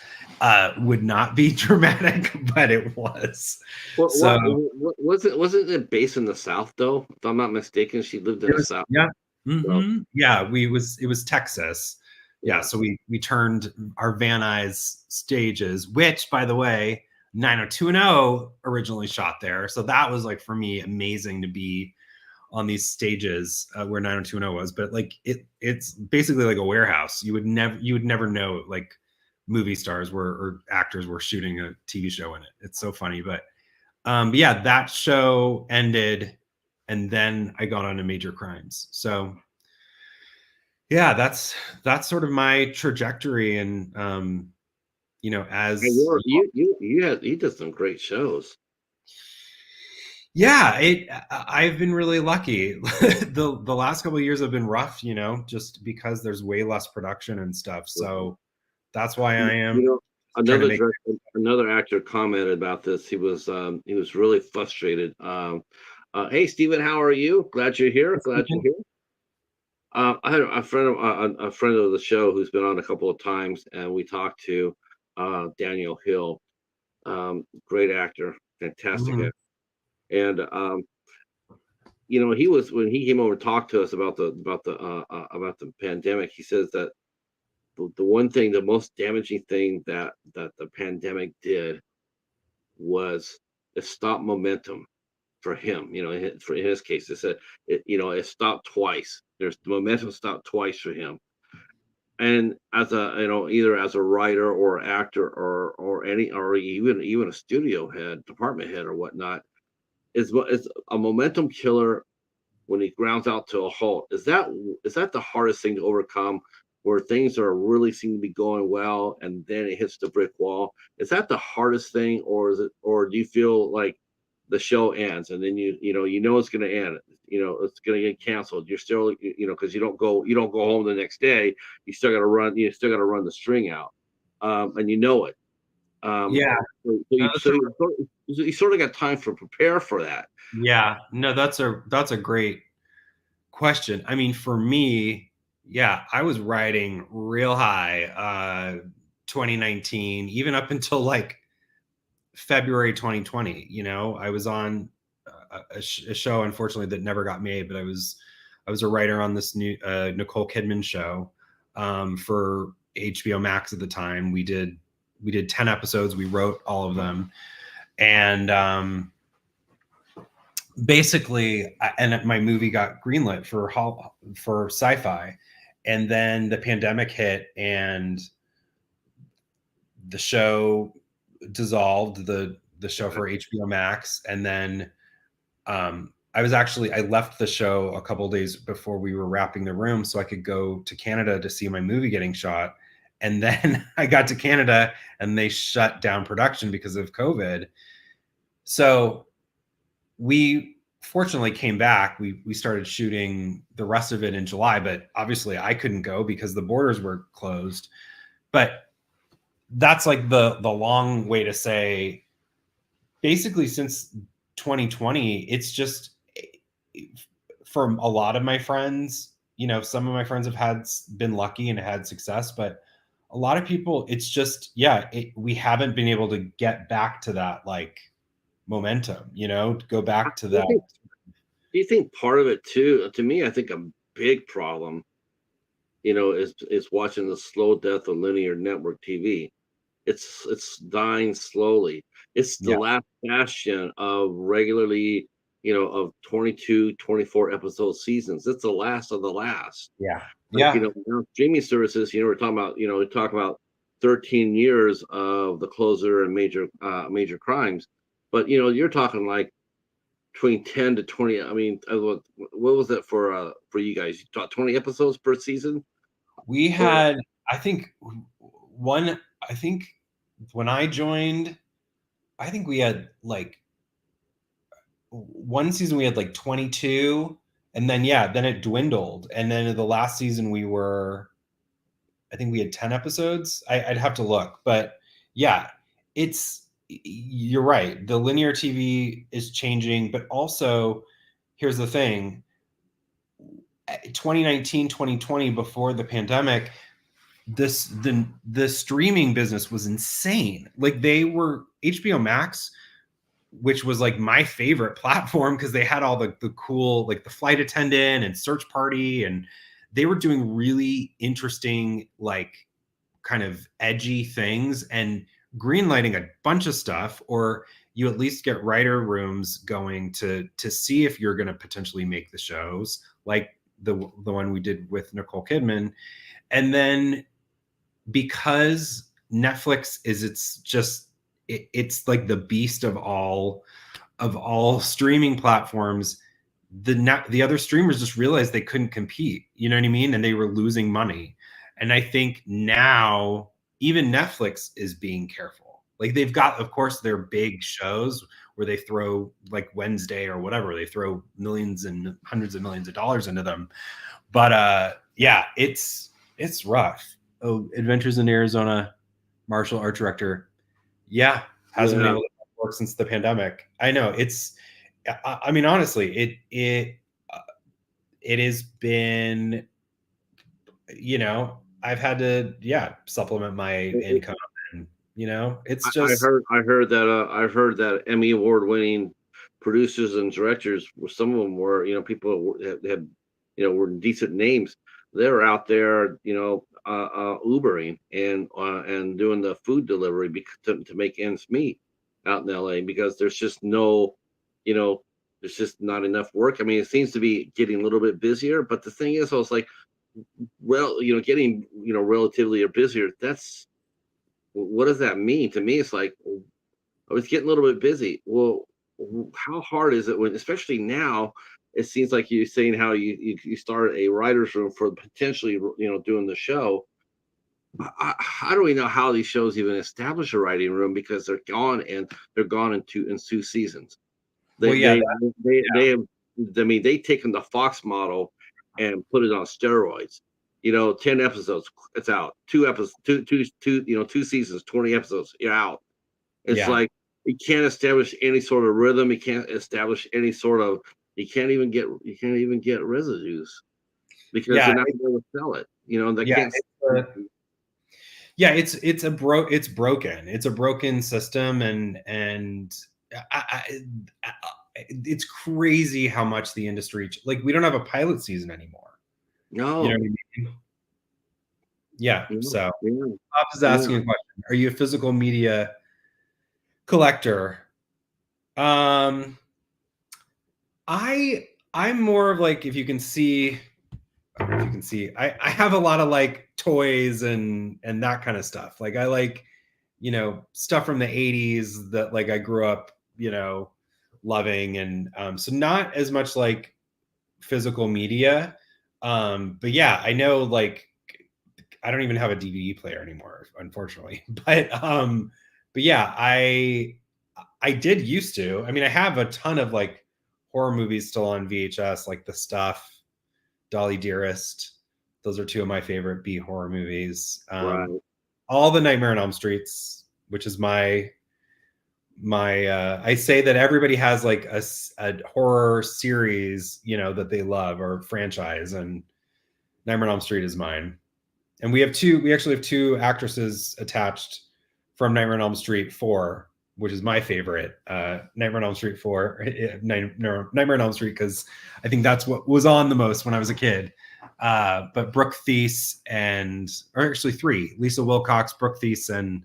would not be dramatic, but it was. So What was it? Wasn't it based in the South though? If I'm not mistaken, she lived in it the was, South. yeah. So Yeah, it was Texas. Yeah, yeah, so we turned our Van Nuys stages, which, by the way, 90210 originally shot there. So that was, like, for me, amazing to be on these stages where 90210 was. But, like, it's basically like a warehouse. You would never know, like, movie stars or actors were shooting a TV show in it. It's so funny. But yeah, that show ended, and then I got on to Major Crimes. So yeah, that's sort of my trajectory. And and as you did some great shows. yeah, I've been really lucky. The last couple of years have been rough, just because there's way less production and stuff. So that's why I am You know, trying to make. another actor commented about this. He was really frustrated. Hey, Stephen, how are you? Glad you're here. Glad you're here. I had a friend of the show who's been on a couple of times, and we talked to Daniel Hill. Great actor, fantastic Mhm. actor. And he was when he came over to talk to us about the pandemic. He says that the one thing, the most damaging thing that the pandemic did was it stopped momentum for him. In his case, it said it stopped twice. There's the momentum stopped twice for him. And as a either as a writer or actor or even a studio head, department head or whatnot, is a momentum killer when he grounds out to a halt. Is that the hardest thing to overcome, where things are really seem to be going well and then it hits the brick wall? Is that the hardest thing, or do you feel like the show ends and then it's going to end, it's going to get canceled, you're still, because you don't go home the next day, you still got to run the string out, and it. um Yeah, so, no, you sort of got time to prepare for that. yeah, no, that's a great question. I mean, for me, yeah, I was riding real high 2019, even up until, like, February 2020. I was on a show, unfortunately, that never got made, but I was a writer on this new Nicole Kidman show for HBO Max at the time. We did 10 episodes. We wrote all of them, and basically, and my movie got greenlit for sci-fi, and then the pandemic hit, and the show dissolved, the show for HBO Max. And then I left the show a couple days before we were wrapping the room so I could go to Canada to see my movie getting shot. And then I got to Canada and they shut down production because of COVID. So we fortunately came back. We started shooting the rest of it in July, but obviously I couldn't go because the borders were closed. But that's like the long way to say, basically since 2020, it's just, for a lot of my friends, some of my friends have been lucky and had success, but a lot of people, it's just, we haven't been able to get back to that like momentum, to go back to that. Do you think part of it too? To me, I think a big problem, is watching the slow death of linear network TV. It's dying slowly. It's the Yeah. last bastion of regularly, of 22, 24 episode seasons. It's the last of the last. Yeah. Like, Yeah. now streaming services, we're talking about, we talk about 13 years of The Closer and major crimes. But, you're talking like between 10 to 20. I mean, what was that for you guys? You taught 20 episodes per season? We Or had, I think I think when I joined, I think we had like one season we had like 22, and then then it dwindled, and then in the last season I think we had 10 episodes. I'd have to look, but yeah, you're right. The linear TV is changing, but also here's the thing: 2019, 2020, before the pandemic, the streaming business was insane. Like, they were HBO Max, which was like my favorite platform because they had all the cool, like the Flight Attendant and Search Party, and they were doing really interesting, like kind of edgy things and greenlighting a bunch of stuff, or you at least get writer rooms going to see if you're going to potentially make the shows, like the one we did with Nicole Kidman. And then because Netflix is, it's like the beast of all streaming platforms, the other streamers just realized they couldn't compete, you know what I mean? And they were losing money. And I think now even Netflix is being careful. Like, they've got, of course, their big shows where they throw, like Wednesday or whatever, they throw millions and hundreds of millions of dollars into them. But it's rough. Oh, Adventures in Arizona, martial art director. Yeah, hasn't been yeah, able to work since the pandemic. I know, I mean, honestly, it has been, I've had to, supplement my income, and it's just, I've heard that Emmy award winning producers and directors, some of them were, people had, were decent names. They're out there, Ubering and doing the food delivery to make ends meet out in LA, because there's just you know, there's just not enough work. I mean, it seems to be getting a little bit busier, but the thing is, I was like, well, getting, relatively busier. What does that mean? To me, it's like, I was getting a little bit busy. Well, how hard is it when, especially now, it seems like you're saying how you start a writer's room for potentially, doing the show. How do we know how these shows even establish a writing room, because they're gone in two seasons. well, They yeah, they they have, I mean, they taken the Fox model and put it on steroids. 10 episodes, it's out. Two episodes, two, 2 seasons, 20 episodes, you're out. It's yeah, like, you can't establish any sort of rhythm. You can't establish any sort of. You can't even get residues, because yeah, they're not going to sell it. They yeah. can't. Yeah, it's broken. It's a broken system, and it's crazy how much the industry, like, we don't have a pilot season anymore. You know No. what I mean? Yeah. No. So Yeah. I was Yeah. asking a question: are you a physical media collector? Um, I'm more of like, if you can see, I don't know if you can see, I have a lot of like toys and that kind of stuff. Like, I like, stuff from the 80s that, like, I grew up, loving. And so not as much like physical media. But yeah, I know, like, I don't even have a DVD player anymore, unfortunately. But yeah, I did used to. I mean, I have a ton of like horror movies still on VHS, like The Stuff, Dolly Dearest. Those are two of my favorite B horror movies. Right. All the Nightmare on Elm Streets, which is my I say that everybody has like a horror series, you know, that they love or franchise, and Nightmare on Elm Street is mine. And we actually have two actresses attached from Nightmare on Elm Street 4, which is my favorite. Nightmare on Elm Street 4, Nightmare on Elm Street, because I think that's what was on the most when I was a kid. But Brooke Thies or actually 3, Lisa Wilcox, Brooke Thies, and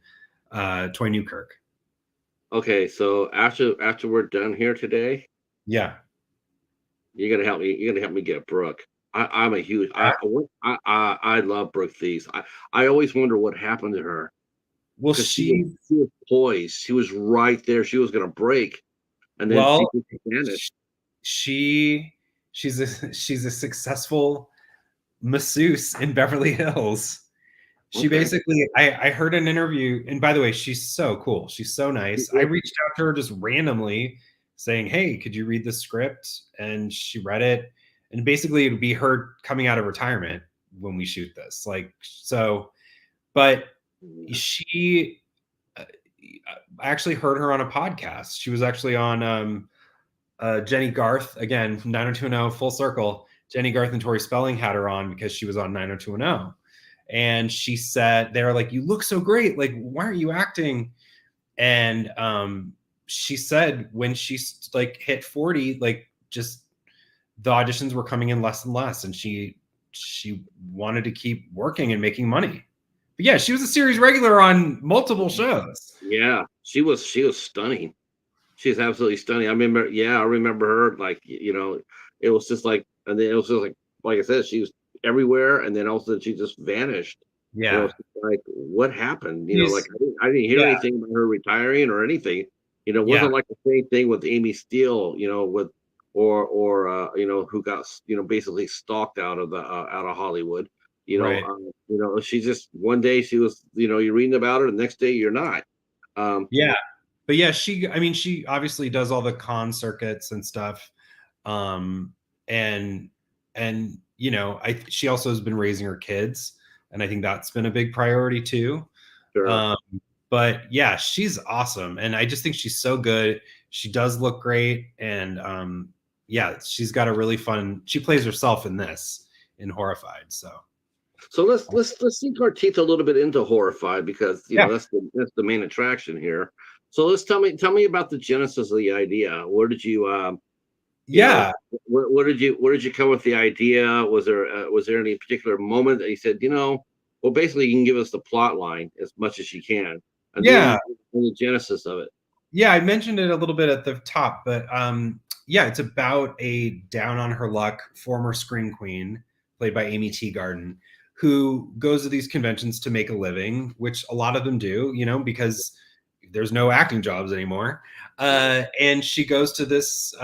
Toy Newkirk. Okay, so after we're done here today, Yeah, you're gonna help me. You're gonna help me get Brooke. I'm a huge. I love Brooke Thies. I always wonder what happened to her. well, She was poised. She was right there. She was gonna break, and then well, she just vanished. she's a successful masseuse in Beverly Hills. She Okay. basically, I heard an interview, and by the way, she's so cool. She's so nice. I reached out to her just randomly saying, hey, could you read the script? And she read it. And basically, it would be her coming out of retirement when we shoot this. Like, so, but she, I actually heard her on a podcast. She was actually on Jenny Garth, again, from 90210, full circle. Jenny Garth and Tori Spelling had her on because she was on 90210. And she said, they were like, you look so great. Like, why aren't you acting? And she said when she like hit 40, like just the auditions were coming in less and less. And she wanted to keep working and making money. But yeah, she was a series regular on multiple shows. Yeah, she was stunning. She's absolutely stunning. I remember her, like, it was just like, and then it was just like I said, she was everywhere, and then also she just vanished. Yeah. It's like, what happened? Like I didn't hear anything about her retiring or anything. It wasn't like the same thing with Amy Steele, with who got basically stalked out of Hollywood. Right. She just one day she was, you're reading about her, the next day you're not. Yeah. But yeah, she obviously does all the con circuits and stuff. And she also has been raising her kids, and I think that's been a big priority too. Sure. But yeah, she's awesome, and I just think she's so good. She does look great, and yeah, she's got a really fun. She plays herself in Horrified. So let's sink our teeth a little bit into Horrified, because that's the main attraction here. So tell me about the genesis of the idea. Where did you where did you come with the idea? Was there any particular moment that you said, well, basically you can give us the plot line as much as you can, and then the genesis of it. Yeah, I mentioned it a little bit at the top, but yeah, it's about a down on her luck former screen queen played by Amy Teagarden, who goes to these conventions to make a living, which a lot of them do, because there's no acting jobs anymore. And she goes to this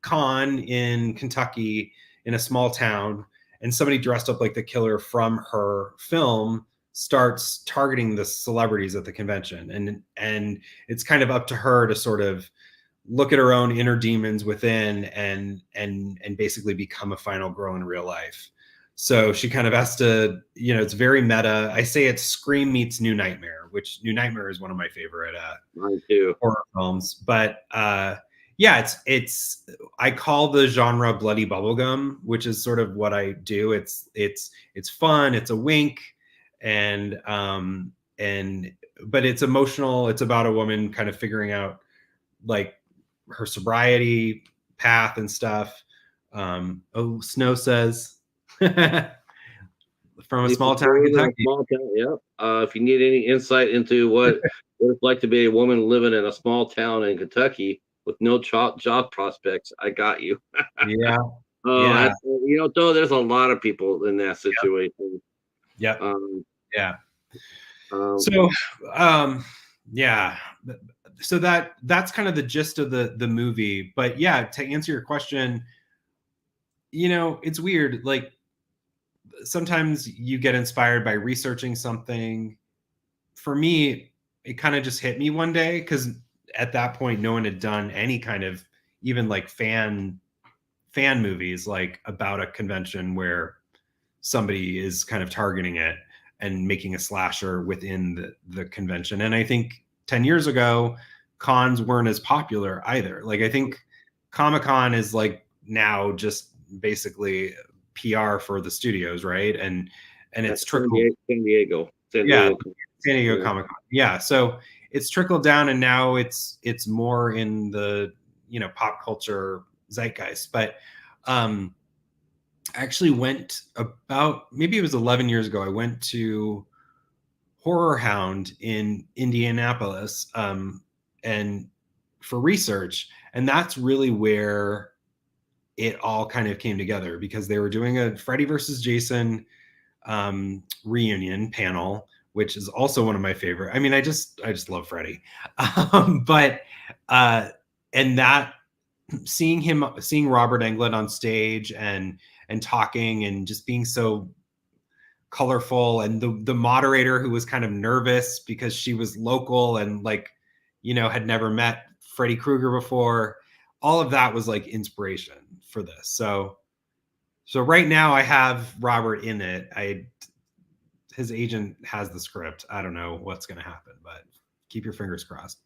con in Kentucky in a small town, and somebody dressed up like the killer from her film starts targeting the celebrities at the convention. And it's kind of up to her to sort of look at her own inner demons within and basically become a final girl in real life. So she kind of has to, it's very meta. I say it's Scream meets New Nightmare, which New Nightmare is one of my favorite Mine too. horror films. But yeah, it's I call the genre bloody bubblegum, which is sort of what I do. It's fun, it's a wink, and but it's emotional. It's about a woman kind of figuring out like her sobriety path and stuff. Snow says from a small town in Kentucky. Yep. If you need any insight into what it's like to be a woman living in a small town in Kentucky with no job prospects, I got you. Yeah. Yeah. Though there's a lot of people in that situation. Yep. Yeah. Yeah. So that's kind of the gist of the movie. But yeah, to answer your question, it's weird. Like sometimes you get inspired by researching something. For me, it kind of just hit me one day, because at that point no one had done any kind of even like fan movies like about a convention where somebody is kind of targeting it and making a slasher within the convention. And I think 10 years ago, cons weren't as popular either. Like, I think Comic-Con is like now just basically PR for the studios, right? And Yeah, it's trickled. San Diego, San Yeah, Diego. San Diego Yeah. Comic-Con. Yeah, so it's trickled down, and now it's more in the, pop culture zeitgeist. But um I actually went, about maybe it was 11 years ago. I went to Horror Hound in Indianapolis, and for research, and that's really where it all kind of came together, because they were doing a Freddy versus Jason reunion panel, which is also one of my favorite. I mean, I just love Freddy, but uh, and that, seeing Robert Englund on stage and talking and just being so colorful, and the moderator who was kind of nervous because she was local and like, had never met Freddy Krueger before. All of that was like inspiration for this. So right now I have Robert in it. His agent has the script. I don't know what's going to happen, but keep your fingers crossed.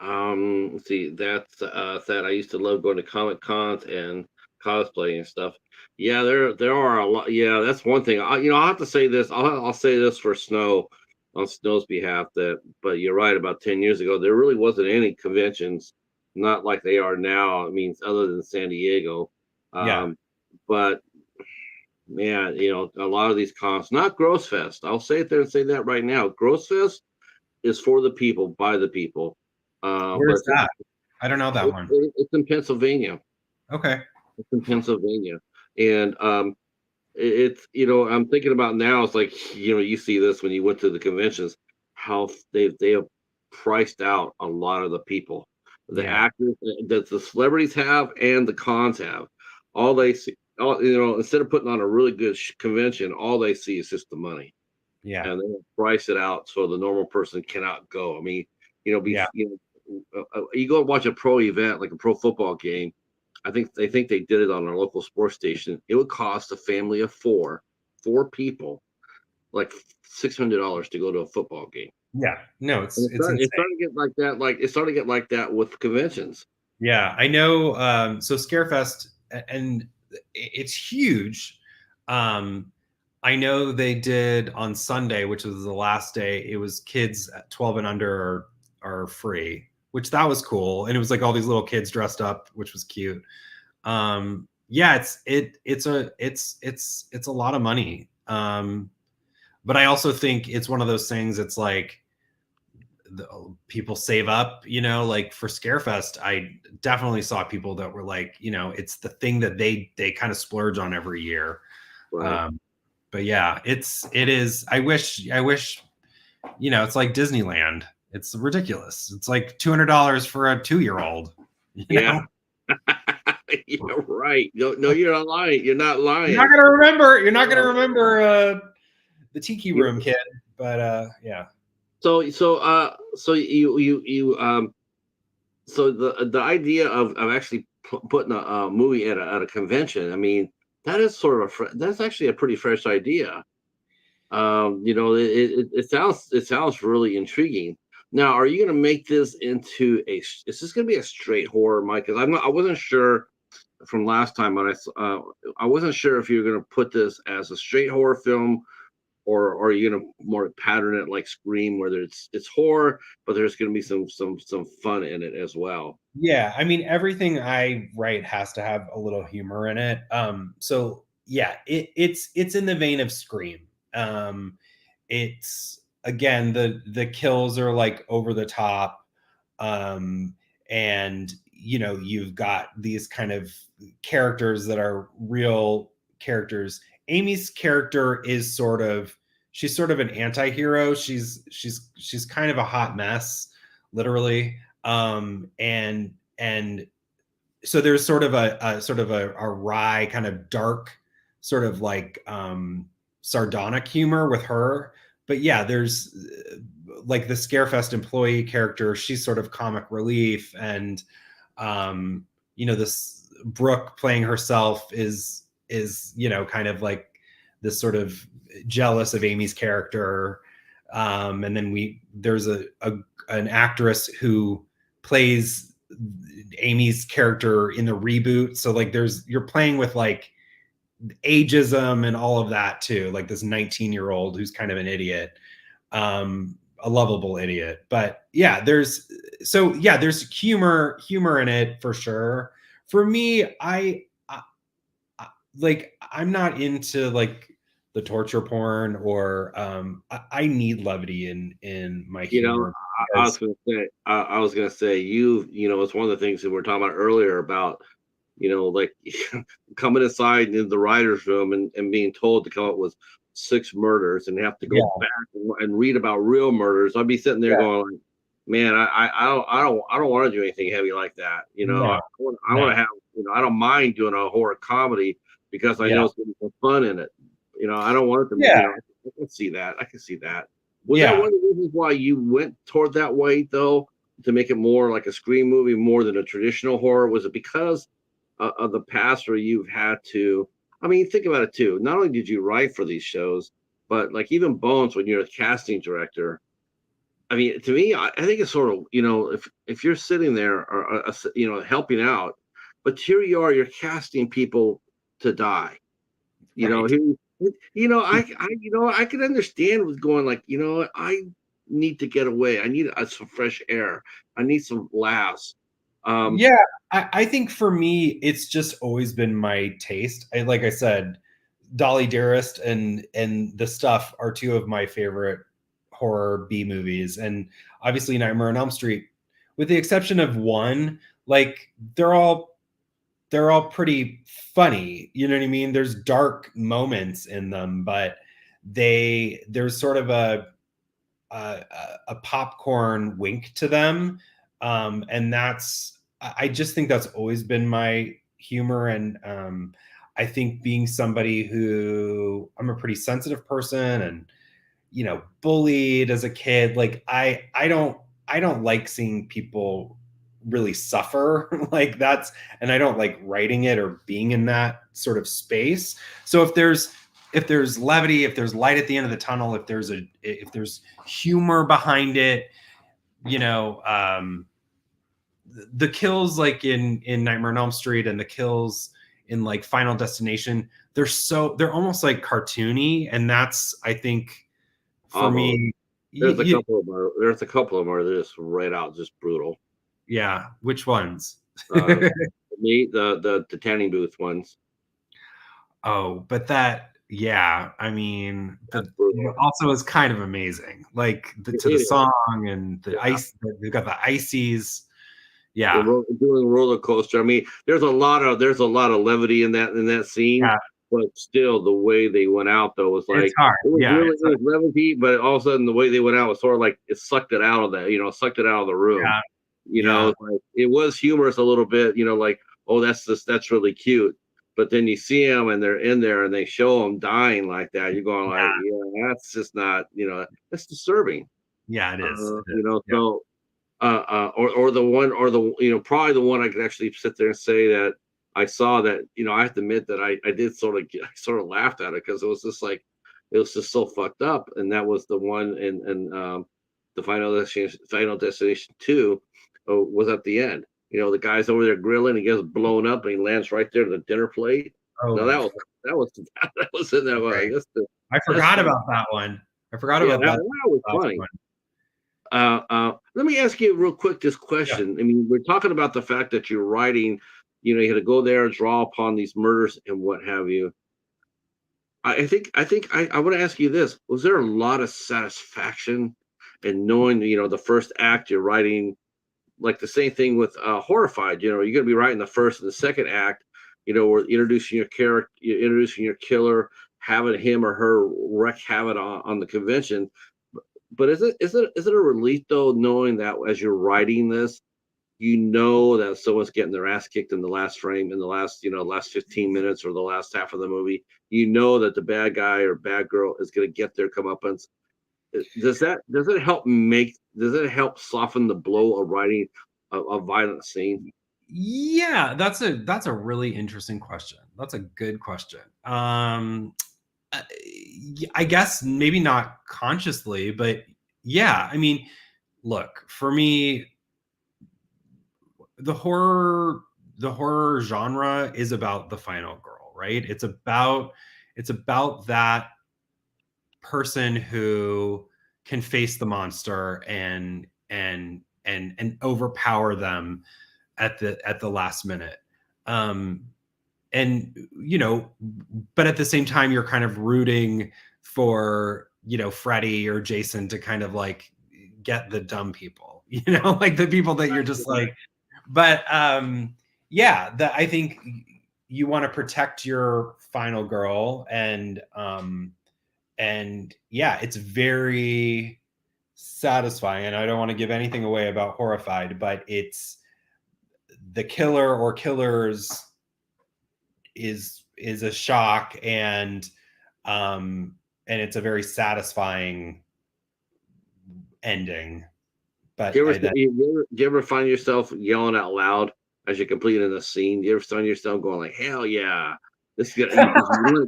Let's see, that's sad. I used to love going to Comic Cons and cosplay and stuff. Yeah, there are a lot. Yeah, that's one thing. I'll have to say this. I'll say this for Snow, on Snow's behalf. But you're right. About 10 years ago, there really wasn't any conventions, not like they are now. I mean, other than San Diego. Yeah. Um, but man, a lot of these cons, not Gross Fest. I'll say it there and say that right now. Gross Fest is for the people, by the people. But Where's that? I don't know that one. it's in Pennsylvania. Okay. It's in Pennsylvania, and it's I'm thinking about now. It's like you see this when you went to the conventions, how they have priced out a lot of the people, the Yeah. actors that the celebrities have and the cons have. All they see, instead of putting on a really good convention, all they see is just the money, Yeah. and they price it out so the normal person cannot go. I mean, Yeah. you go and watch a pro event like a pro football game. I think they did it on our local sports station. It would cost a family of four people, like $600 to go to a football game. Yeah. No, And it's insane. it's starting to get like that. Like it's starting to get like that with conventions. Yeah, I know. So Scarefest, and it's huge. Um, I know they did on Sunday, which was the last day. It was kids at 12 and under are free, which that was cool, and it was like all these little kids dressed up, which was cute. Yeah, it's a lot of money. But I also think it's one of those things. It's like, people save up, like for Scarefest, I definitely saw people that were like, it's the thing that they kind of splurge on every year. Right. But yeah, it is. I wish, it's like Disneyland. It's ridiculous. It's like $200 for a 2-year-old. Yeah. You're right. No, you're not lying. You're not lying. You're not gonna remember. You're not gonna remember the Tiki Room kid. But yeah. So the idea of actually putting a movie at a convention, I mean, that is sort of that's actually a pretty fresh idea. It sounds really intriguing. Now, are you going to make this into is this going to be a straight horror, Mike? Because I wasn't sure from last time, but I wasn't sure if you were going to put this as a straight horror film, or are you gonna more pattern it like Scream, where it's horror, but there's gonna be some fun in it as well? Yeah, I mean, everything I write has to have a little humor in it. So yeah, it's in the vein of Scream. It's, again, the kills are like over the top, and you've got these kind of characters that are real characters. Amy's character is she's sort of an anti-hero. She's kind of a hot mess, literally. And so there's sort of a wry, kind of dark sort of like sardonic humor with her. But yeah, there's like the Scarefest employee character. She's sort of comic relief, and this Brooke playing herself is kind of like this sort of jealous of Amy's character. And then there's an actress who plays Amy's character in the reboot. So like you're playing with like ageism and all of that too. Like this 19-year-old who's kind of an idiot, a lovable idiot. But yeah, there's humor in it for sure. For me, I'm not into like the torture porn, or I need levity in my humor. I was gonna say, it's one of the things that we were talking about earlier about, like coming inside in the writer's room and being told to come up with 6 murders and have to go back and read about real murders. I'd be sitting there going, like, man, I don't want to do anything heavy like that. No, I want to have, I don't mind doing a horror comedy because I know it's going to be some fun in it. I don't want it to be, I can see that. I can see that. Was that one of the reasons why you went toward that way, though, to make it more like a Scream movie, more than a traditional horror? Was it because of the past where you've had to? I mean, think about it too. Not only did you write for these shows, but like even Bones, when you're a casting director, I mean, to me, I think it's sort of, if you're sitting there or helping out, but here you are, you're casting people to die. I can understand with going like, I need to get away. I need some fresh air. I need some laughs. I think for me, it's just always been my taste. Like I said, Dolly Dearest and The Stuff are 2 of my favorite horror B movies, and obviously Nightmare on Elm Street, with the exception of one, like they're all pretty funny. You know what I mean? There's dark moments in them, but there's sort of a popcorn wink to them. And I just think that's always been my humor. And I think being somebody who, I'm a pretty sensitive person, and bullied as a kid, like I don't like seeing people really suffer like and I don't like writing it or being in that sort of space. So if there's levity, if there's light at the end of the tunnel, if there's humor behind it, the kills like in Nightmare on Elm Street and the kills in like Final Destination, they're almost like cartoony, and that's, I think, for me. There's a couple of them. There's a couple of them where they're just right out, just brutal. Yeah, which ones? The tanning booth ones. Oh, but I mean, also is kind of amazing. Like the song and the ice. They've got the ices. Yeah, doing roller coaster. I mean, there's a lot of levity in that scene. Yeah. But still, the way they went out though was like, it's hard. It was levity, but all of a sudden the way they went out was sort of like it sucked it out of the room. Yeah. Like, it was humorous a little bit. Like, oh, that's really cute. But then you see them and they're in there and they show them dying like that. You're going like, that's just not, that's disturbing. Yeah, it is. So, or the one, or the, probably the one I could actually sit there and say that I saw that, I have to admit that I did sort of laughed at it because it was just like, it was just so fucked up. And that was the one in the Final Destination 2 was at the end. The guy's over there grilling, he gets blown up and he lands right there to the dinner plate. Oh, no, that was in there. Right. I forgot about that one. I forgot about that. That was funny. Let me ask you real quick this question. Yeah. I mean, we're talking about the fact that you're writing, you had to go there and draw upon these murders and what have you. I think I want to ask you this. Was there a lot of satisfaction in knowing, the first act you're writing, like the same thing with Horrified, you're going to be writing the first and the second act, we're introducing your character, introducing your killer, having him or her wreak havoc on the convention. But is it a relief though, knowing that as you're writing this, you know that someone's getting their ass kicked in the last frame, in the last, last 15 minutes or the last half of the movie. You know that the bad guy or bad girl is going to get their comeuppance. Does it help soften the blow of writing a violent scene? Yeah, that's a really interesting question. That's a good question. I I guess maybe not consciously, but yeah, I mean, look, for me, the horror the horror genre is about the final girl, right? It's about that person who can face the monster and overpower them at the last minute. Um and but at the same time you're kind of rooting for Freddy or Jason to kind of like get the dumb people, like the people that you're just like, but yeah, that I think you want to protect your final girl, and yeah, it's very satisfying. And I don't want to give anything away about Horrified, but it's the killer or killers is a shock, and it's a very satisfying ending. Do But you ever, I that do you ever find yourself yelling out loud as you're completing a scene? Do you ever find yourself going like, "Hell yeah, this is good,"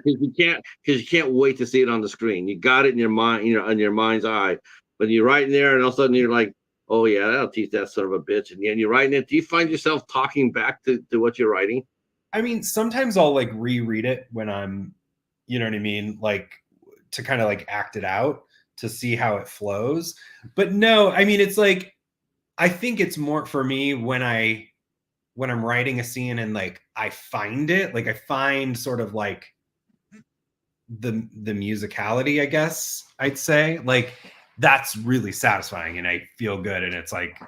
because you can't wait to see it on the screen. You got it in your mind, in your mind's eye, but you're right in there, and all of a sudden you're like, "Oh yeah, that'll teach that son of a bitch," and you're writing it. Do you find yourself talking back to what you're writing? I mean, sometimes I'll like reread it when I'm, you know what I mean, like to kind of like act it out to see how it flows. But no, I mean, it's like I think it's more for me when I'm writing a scene and like I find it, like I find sort of like the musicality, I guess I'd say. Like that's really satisfying and I feel good, and it's like,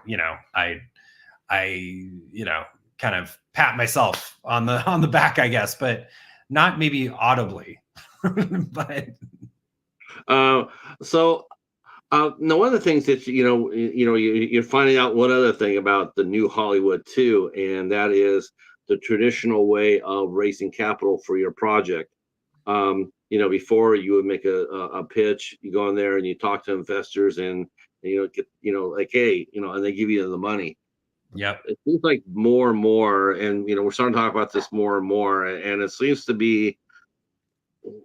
I kind of pat myself on the back, I guess, but not maybe audibly. But Uh, so now, one of the things that you're finding out one other thing about the new Hollywood too, and that is the traditional way of raising capital for your project. Before you would make a pitch, you go in there and you talk to investors, and get like, hey, and they give you the money. yep. It seems like more and more, and we're starting to talk about this more and more, and it seems to be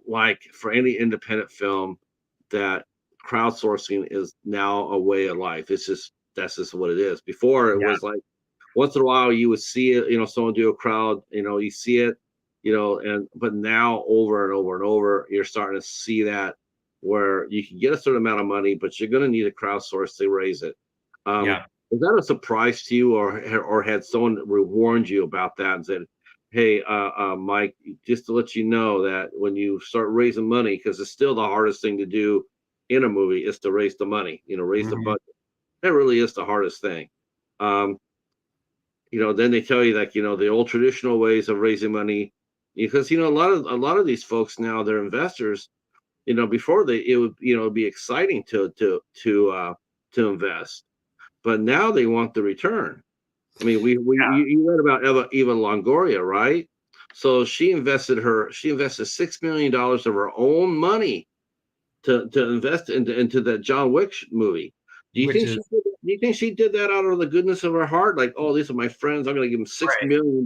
like for any independent film that crowdsourcing is now a way of life. That's just what it is. Before it Yeah. was like once in a while you would see it, someone do a crowd, you see it, and but now over and over and over, you're starting to see that where you can get a certain amount of money, but you're going to need a crowdsource to raise it. Yeah. Was that a surprise to you, or had someone warned you about that and said, "Hey, Mike, just to let you know that when you start raising money, because it's still the hardest thing to do in a movie is to raise the money, raise the Mhm. budget. That really is the hardest thing." Um, then they tell you like, the old traditional ways of raising money, because a lot of these folks now, they're investors. Before it would be exciting to invest, but now they want the return. I mean, you read about Eva Longoria, right? So she invested $6 million of her own money to invest into that John Wick movie. Do you Which think is she did that out of the goodness of her heart? Like, oh, these are my friends. I'm going to give them $6 right. million.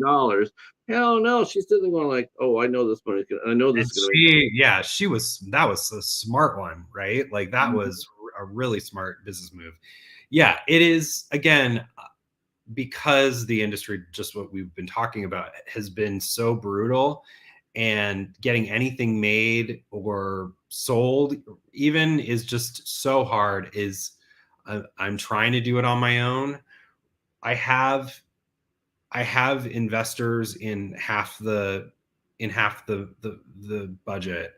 Hell no. She's sitting going like, oh, I know this money. I know this And is going to make she, yeah, that was a smart one, right? Like that money. was a really smart business move. Yeah, it is again because the industry, just what we've been talking about, has been so brutal, and getting anything made or sold even is just so hard. I'm trying to do it on my own. I have I have investors in half the budget.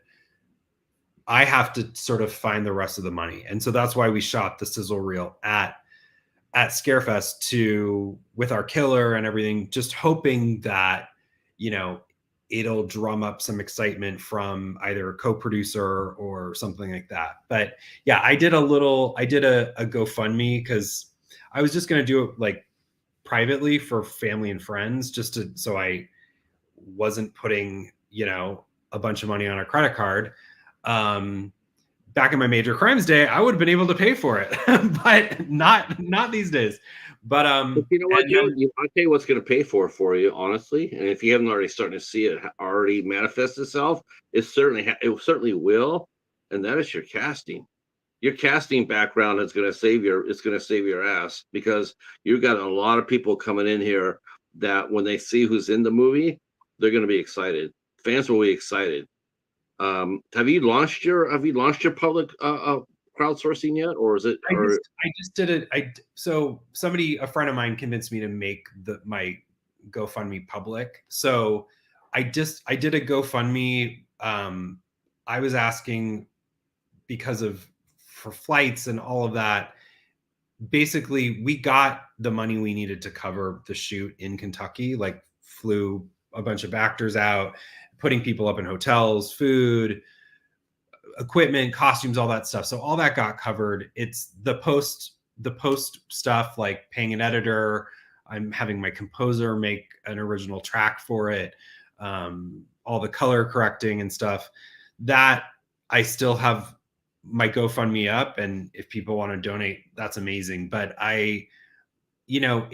I have to sort of find the rest of the money. And so that's why we shot the sizzle reel at Scarefest to with our killer and everything, just hoping that, you know, it'll drum up some excitement from either a co-producer or something like that. But yeah, I did a GoFundMe because I was just gonna do it like privately for family and friends, just to, so I wasn't putting, you know, a bunch of money on a credit card. Back in my major crimes day, I would have been able to pay for it, but not these days. But But you know what, and dude? then, I'll tell you what's going to pay for you, honestly. And if you haven't already started to see it already manifest itself, it certainly will. And that is your casting. Your casting background is going to save your ass, because you've got a lot of people coming in here that when they see who's in the movie, they're going to be excited. Fans will be excited. Have you launched your public crowdsourcing yet, or is it? Or I just did it. So a friend of mine convinced me to make my GoFundMe public. So I did a GoFundMe. I was asking because for flights and all of that. Basically, we got the money we needed to cover the shoot in Kentucky, like flew a bunch of actors out, putting people up in hotels, food, equipment, costumes, all that stuff. So all that got covered. It's the post stuff, like paying an editor. I'm having my composer make an original track for it. All the color correcting and stuff. That I still have my GoFundMe up, and if people want to donate, that's amazing. But I did the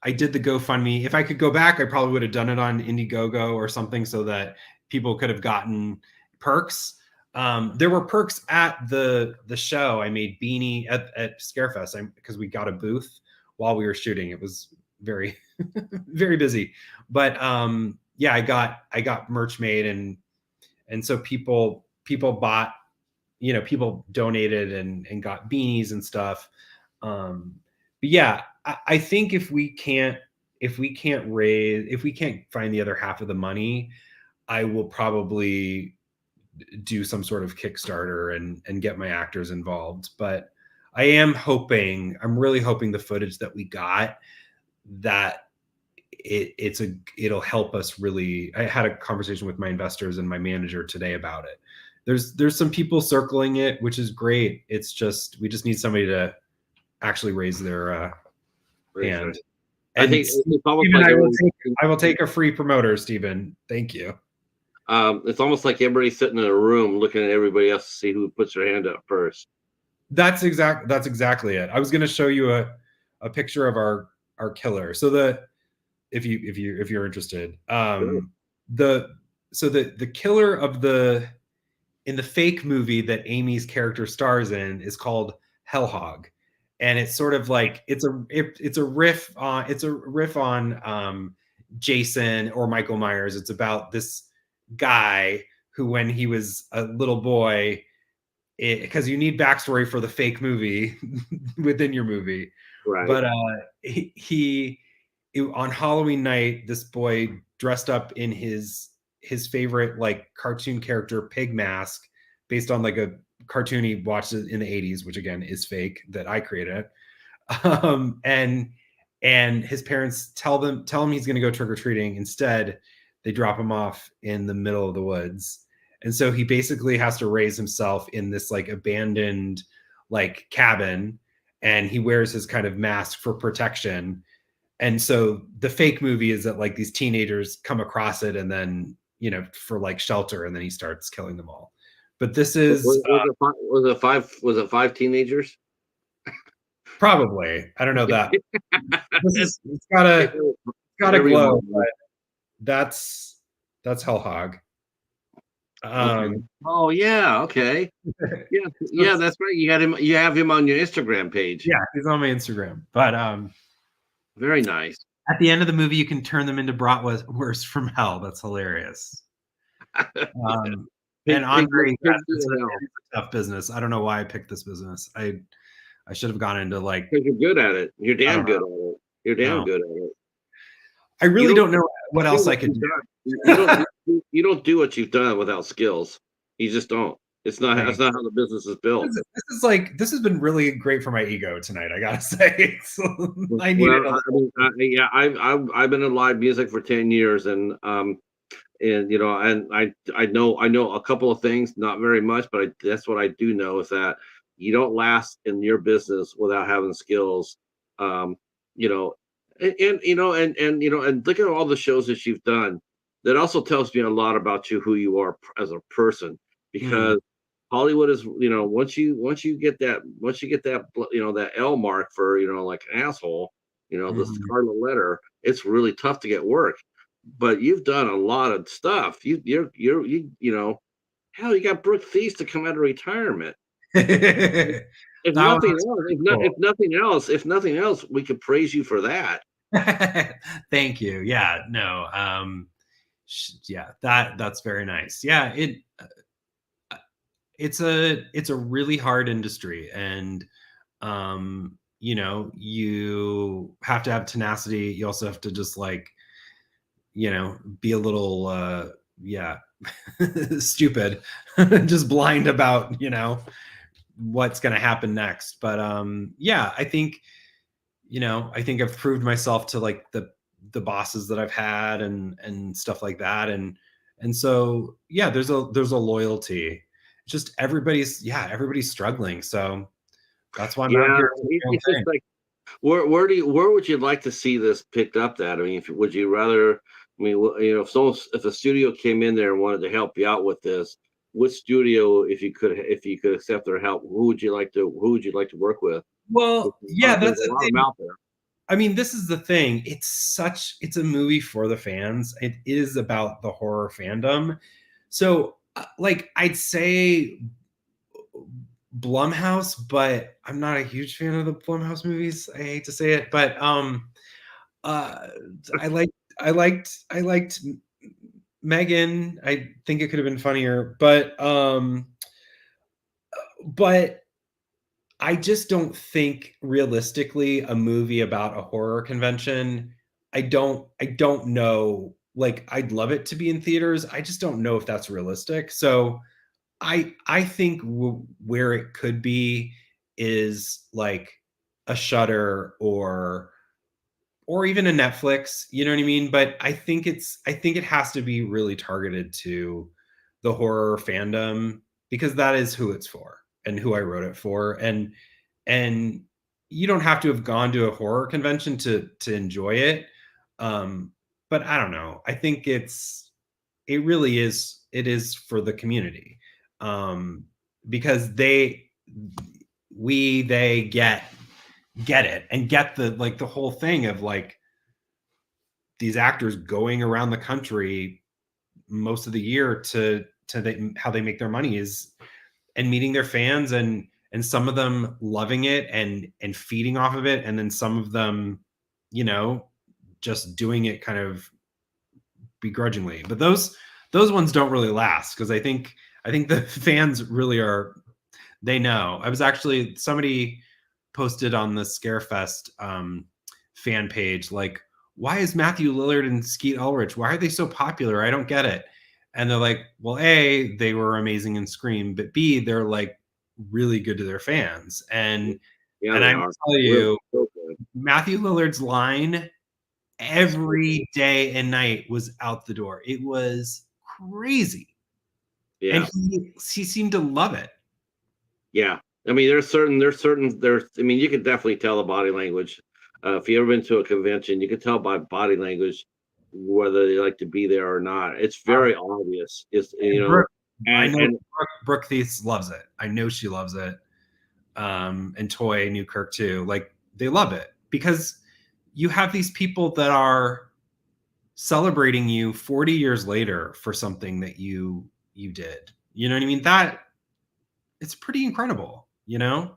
GoFundMe. If I could go back, I probably would have done it on Indiegogo or something, so that people could have gotten perks. There were perks at the show. I made beanie at Scarefest because we got a booth while we were shooting. It was very very busy, but yeah, I got merch made, and so people bought, you know, people donated and got beanies and stuff. But yeah, I think if we can't find the other half of the money, I will probably do some sort of Kickstarter and get my actors involved. But I'm really hoping the footage that we got, that it'll help us really. I had a conversation with my investors and my manager today about it. There's some people circling it, which is great. It's just, we just need somebody to actually raise their hand. I And think it's almost Stephen, like I will take a free promoter, Stephen. Thank you. it's almost like everybody's sitting in a room looking at everybody else to see who puts their hand up first. That's exactly it. I was going to show you a picture of our killer. So if you're interested, Sure. the killer in the fake movie that Amy's character stars in is called Hellhog, and it's sort of like it's a riff on Jason or Michael Myers. It's about this guy who, when he was a little boy, because you need backstory for the fake movie within your movie, Right. but on Halloween night, this boy dressed up in his favorite like cartoon character pig mask, based on like a cartoon he watched in the 80s, which again is fake, that I created. And his parents tell him he's going to go trick-or-treating. Instead, they drop him off in the middle of the woods. And so he basically has to raise himself in this like abandoned like cabin, and he wears his kind of mask for protection. And so the fake movie is that like these teenagers come across it, and then, you know, for like shelter, and then he starts killing them all. But this is was it five teenagers? probably, I don't know that. It's gotta glow, but that's Hellhog. Okay. Oh yeah, okay. Yeah, that's right. You have him on your Instagram page. Yeah, he's on my Instagram. But very nice. At the end of the movie, you can turn them into bratwurst from hell. That's hilarious. And Andre, it's a tough business. I don't know why I picked this business. I should have gone into like, because you're good at it. You're damn good at it. You're damn good at it. I really don't know what else I could do. You don't do what you've done without skills. You just don't. That's not how the business is built. This has been really great for my ego tonight, I gotta say. I needed. I've been in live music for 10 years, and you know, and I know a couple of things, not very much, but that's what I do know, is that you don't last in your business without having skills Um, you know, and you know, and look at all the shows that you've done. That also tells me a lot about you, who you are as a person, Mm, because Hollywood is, once you get that that L mark for like an asshole, the mhm. scarlet letter, it's really tough to get work. But you've done a lot of stuff. Hell, you got Brooke Thies to come out of retirement. If That nothing was else, pretty cool. if nothing else, we could praise you for that. Thank you. Yeah, no. Yeah, that's very nice. Yeah, it's a really hard industry, and you have to have tenacity. You also have to just like, be a little yeah, stupid, just blind about, what's going to happen next. But yeah, I think I've proved myself to like the bosses that I've had and stuff like that. And so yeah, there's a loyalty. Just everybody's struggling. So that's why I'm out Yeah, here doing my own it's just thing. like, where would you like to see this picked up at? I mean, would you rather? I mean, if a studio came in there and wanted to help you out with this, what studio, if you could accept their help, who would you like to work with? Well, yeah, There's that's a the lot of them thing. out there. I mean, this is the thing. It's a movie for the fans. It is about the horror fandom. So, like, I'd say Blumhouse, but I'm not a huge fan of the Blumhouse movies. I hate to say it, but uh, I liked I liked Megan. I think it could have been funnier, but I just don't think realistically a movie about a horror convention. I don't know. Like, I'd love it to be in theaters. I just don't know if that's realistic. So I think where it could be is like a Shutter or even a Netflix, you know what I mean? But I think it has to be really targeted to the horror fandom, because that is who it's for and who I wrote it for. And you don't have to have gone to a horror convention to enjoy it. Um, but I don't know. I think it is for the community. Um, because they get it and get the whole thing of like these actors going around the country most of the year how they make their money is and meeting their fans, and some of them loving it and feeding off of it, and then some of them you know just doing it kind of begrudgingly. But those ones don't really last, because I think the fans really are, they know. I was actually, somebody posted on the Scarefest fan page, like, why is Matthew Lillard and Skeet Ulrich, why are they so popular? I don't get it. And they're like, well, A, they were amazing in Scream, but B, they're like really good to their fans. Yeah, And they I will are tell really you, so good. Matthew Lillard's line So good. every day and night was out the door. It was crazy. And Yeah. he seemed to love it. Yeah. I mean, I mean, you could definitely tell the body language. If you ever been to a convention, you can tell by body language whether they like to be there or not. It's very obvious. And Brooke, I know And Brooke Thies loves it. I know she loves it. And Toy Newkirk too. Like, they love it because you have these people that are celebrating you 40 years later for something that you did. You know what I mean? That it's pretty incredible, you know?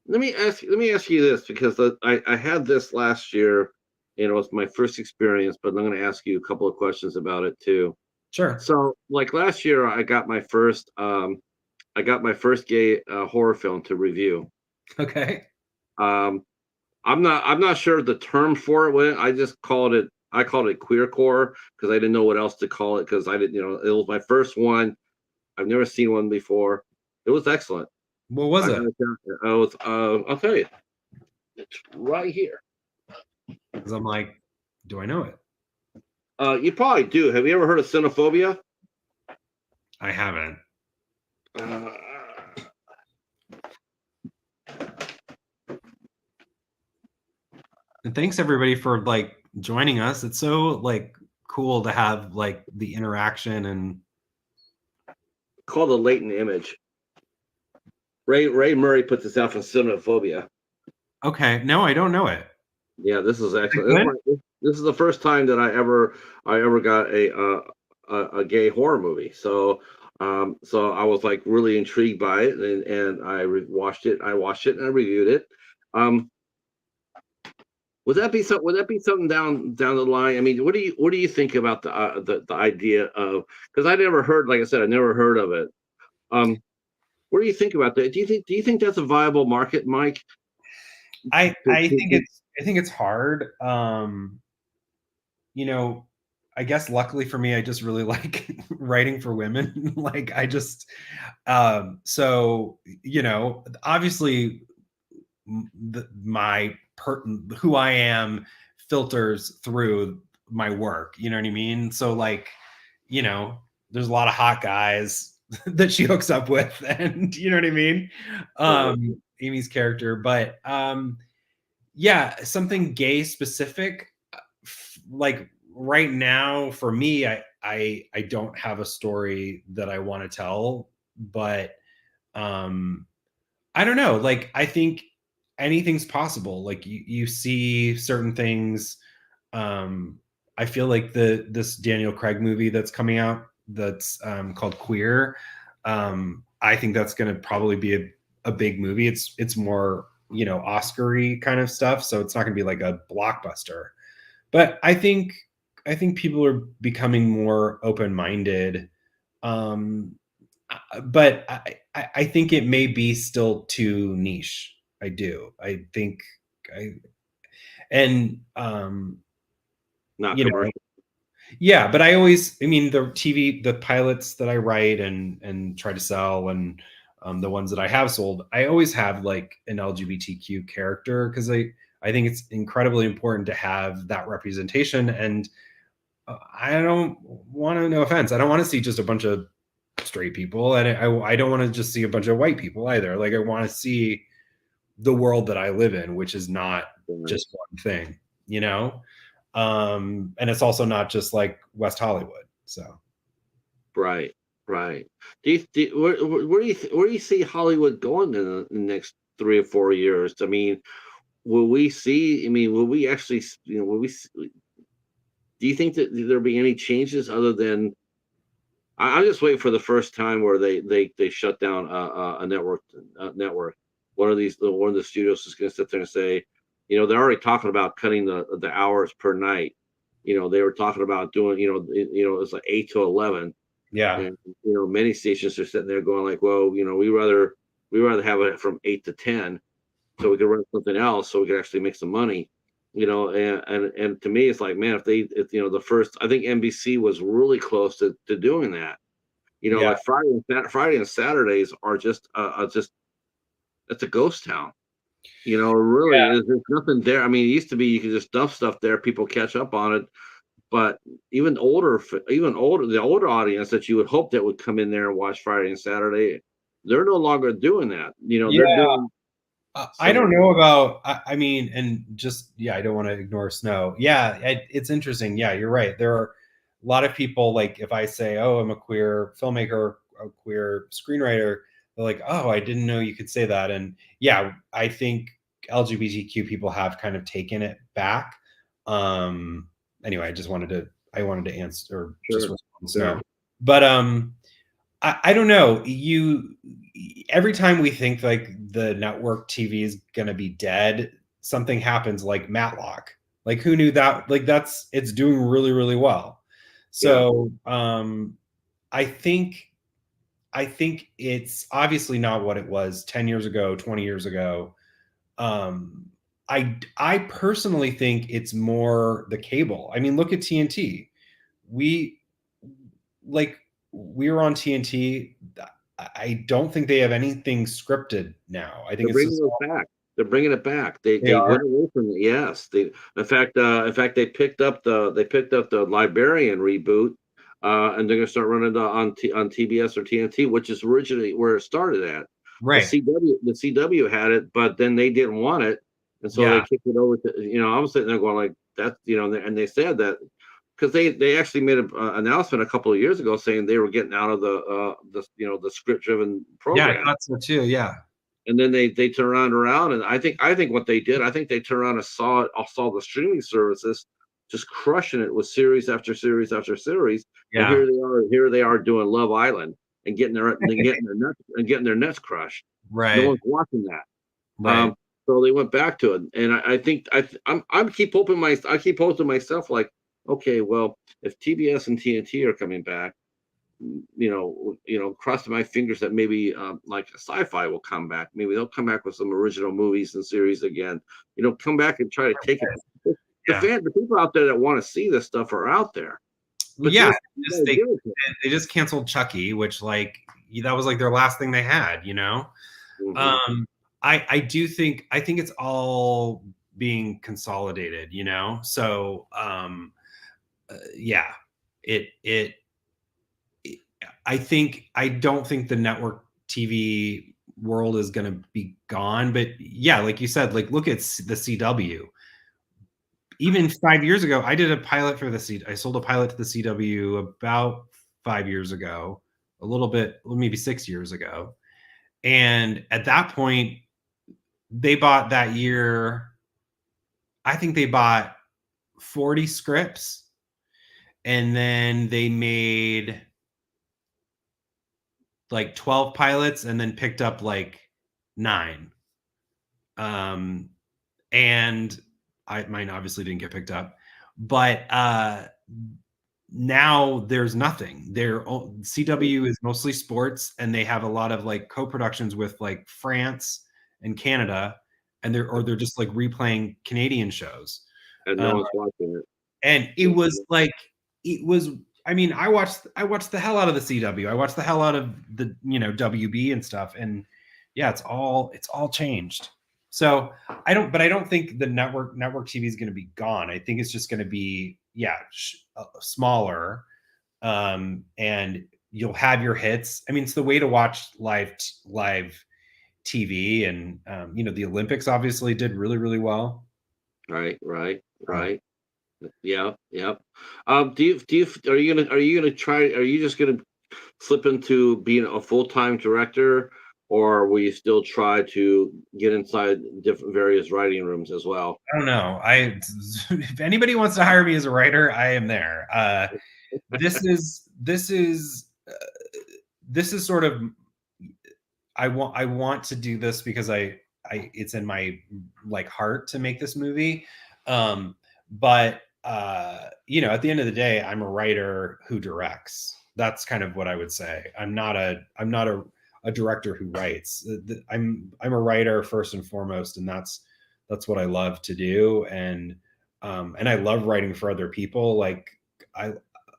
let me ask you this, because I had this last year, and it was my first experience, but I'm going to ask you a couple of questions about it too. Sure. So, like last year, I got my first gay horror film to review. Okay. Um, I'm not sure the term for it. I called it queercore because I didn't know what else to call it, because I didn't, it was my first one. I've never seen one before. It was excellent. What was I it? gotta tell you, I'll tell you, it's right here. Because I'm like, do I know it? You probably do. Have you ever heard of xenophobia? I haven't. Uh, And thanks everybody for like joining us. It's so like cool to have like the interaction and Called the latent image. Ray Murray put this out from Cinephobia. okay. No, I don't know it. Yeah, this is Is it excellent. good? This is the first time that I ever got a gay horror movie. So so I was like really intrigued by it, and watched it. I watched it and I reviewed it. Um, would that be something? Would that be something down the line? I mean, what do you think about the idea of? Because I never heard, like I said, I never heard of it. Um, what do you think about that? Do you think that's a viable market, Mike? I think it's hard. You know, I guess luckily for me, I just really like writing for women. Like I just so you know, obviously my who I am filters through my work. You know what I mean? So like, you know, there's a lot of hot guys that she hooks up with, and you know what I mean? Right. Amy's character, but yeah, something gay specific. Like right now, for me, I don't have a story that I want to tell, but um I don't know. Like, I think anything's possible. Like, you see certain things. Um, I feel like this Daniel Craig movie that's coming out that's called Queer. I think that's going to probably be a big movie. It's more Oscar-y kind of stuff, so it's not going to be like a blockbuster. But I think people are becoming more open-minded. Um, but I think it may be still too niche. I do. I think I and Not you know, commercial. yeah, but I mean, the TV, the pilots that I write and try to sell, and the ones that I have sold, I always have like an LGBTQ character because I think it's incredibly important to have that representation. And I don't want to, no offense, I don't want to see just a bunch of straight people, and I don't want to just see a bunch of white people either. Like I want to see the world that I live in, which is not Right. just one thing, you know. And it's also not just like West Hollywood. So Right. Right. Where do you see Hollywood going in the next 3 or 4 years? I mean, will we see? I mean, will we actually? Will we? Do you think that there'll be any changes other than? I'm just waiting for the first time where they shut down a network. Network. One of the studios is going to sit there and say, they're already talking about cutting the hours per night. They were talking about doing, it's like 8 to 11, yeah, and many stations are sitting there going like, well, we rather have it from 8 to 10, so we could run something else, so we could actually make some money. And to me, it's like, man, if the first, I think NBC was really close to doing that. yeah, Like Friday and Saturdays are just it's a ghost town. It really yeah, is. There's nothing there. I mean, it used to be you could just dump stuff there, people catch up on it. But the older audience that you would hope that would come in there and watch Friday and Saturday, they're no longer doing that. They're yeah. doing I don't so. know about. I mean, and just yeah, I don't want to ignore snow. Yeah, it's interesting. Yeah, you're right. There are a lot of people. Like if I say, "Oh, I'm a queer filmmaker, a queer screenwriter," they're like, "Oh, I didn't know you could say that." And yeah, I think LGBTQ people have kind of taken it back. Anyway, I wanted to answer or just Sure, respond to sure. snow, but I don't know. Every time we think like the network TV is gonna be dead, something happens like Matlock. Like who knew that? Like it's doing really, really well. Yeah. So I think I think it's obviously not what it was 10 years ago, 20 years ago. Um I personally think it's more the cable. I mean, look at TNT. We like we were on TNT. I don't think they have anything scripted now. I think They're it's bringing just it back. They're bringing it back. They they they are went away from it. Yes, in fact they picked up the Librarian reboot, and they're going to start running on TBS or TNT, which is originally where it started at. right. The CW had it, but then they didn't want it, and so they Yeah. kicked it over to, I was sitting there going like that, and they said that because they actually made an announcement a couple of years ago saying they were getting out of the script driven Yeah, I program. thought so too. Yeah. And then they turn around, and I think what they did, I think they turned around and saw the streaming services just crushing it with series after series after series, and Yeah. here they are doing Love Island and getting their nets crushed. No Right. one's watching that. Right. So they went back to it, and I think I keep hoping myself like, okay, well, if TBS and TNT are coming back, crossing my fingers that maybe like sci-fi will come back. Maybe they'll come back with some original movies and series again. Come back and try to take it. Yeah. The people out there that want to see this stuff are out there, Well, but yeah. you Just gotta give it to they just canceled Chucky, which like that was like their last thing they had, you know? them. Um, I think it's all being consolidated, you know? So, yeah, it, I don't think the network TV world is going to be gone, but yeah, like you said, like look at the CW. Even 5 years ago, I did a pilot for the C. I sold a pilot to the CW about 5 years ago, a little bit, maybe 6 years ago. And at that point, they bought that year, I think they bought 40 scripts, and then they made like 12 pilots and then picked up like 9. Um, and mine obviously didn't get picked up, but now there's nothing. CW is mostly sports, and they have a lot of like co-productions with like France and Canada, and they're just like replaying Canadian shows. And no Uh, one's watching it. and it was like it was. I mean, I watched the hell out of the CW. I watched the hell out of the WB and stuff, and yeah, it's all changed. So I don't think the network TV is going to be gone. I think it's just going to be smaller, and you'll have your hits. I mean, it's the way to watch live TV, and the Olympics obviously did really really well. Right, right, Uh, right. Yeah, yeah. Are you gonna try? Are you just gonna slip into being a full-time director, or will you still try to get inside different various writing rooms as well? I don't know. If anybody wants to hire me as a writer, I am there. This is sort of I want to do this because I it's in my like heart to make this movie. But at the end of the day, I'm a writer who directs. That's kind of what I would say. I'm not a director who writes. I'm a writer first and foremost, and that's what I love to do. And I love writing for other people. Like I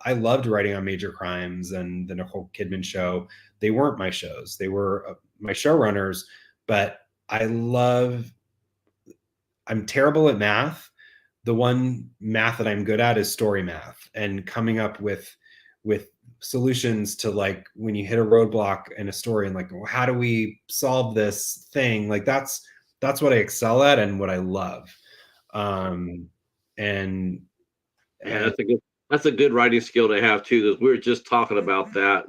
I loved writing on Major Crimes and the Nicole Kidman show. They weren't my shows. They were my showrunners, but I'm terrible at math. The one math that I'm good at is story math and coming up with solutions to like when you hit a roadblock in a story and like, well, how do we solve this thing? Like that's what I excel at and what I love. Um, and Yeah, and that's a good writing skill to have too. Because we were just talking about that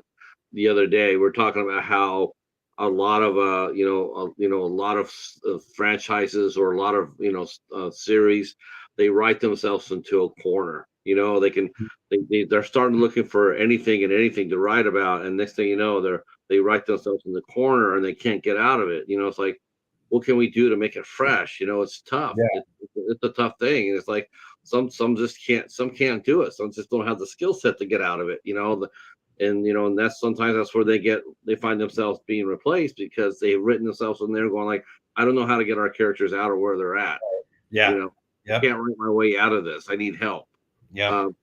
the other day. We're talking about how a lot of a lot of franchises or a lot of series, they write themselves into a corner. They're starting looking for anything and anything to write about, and next thing you know, they write themselves in the corner and they can't get out of it. It's like, what can we do to make it fresh? It's tough. yeah, It's a tough thing, and it's like some just can't, some can't do it, some just don't have the skill set to get out of it. And that's sometimes that's where they find themselves being replaced because they've written themselves in there going like, I don't know how to get our characters out of where they're at. yeah, you know yep, can't write my way out of this, I need help. yep. um,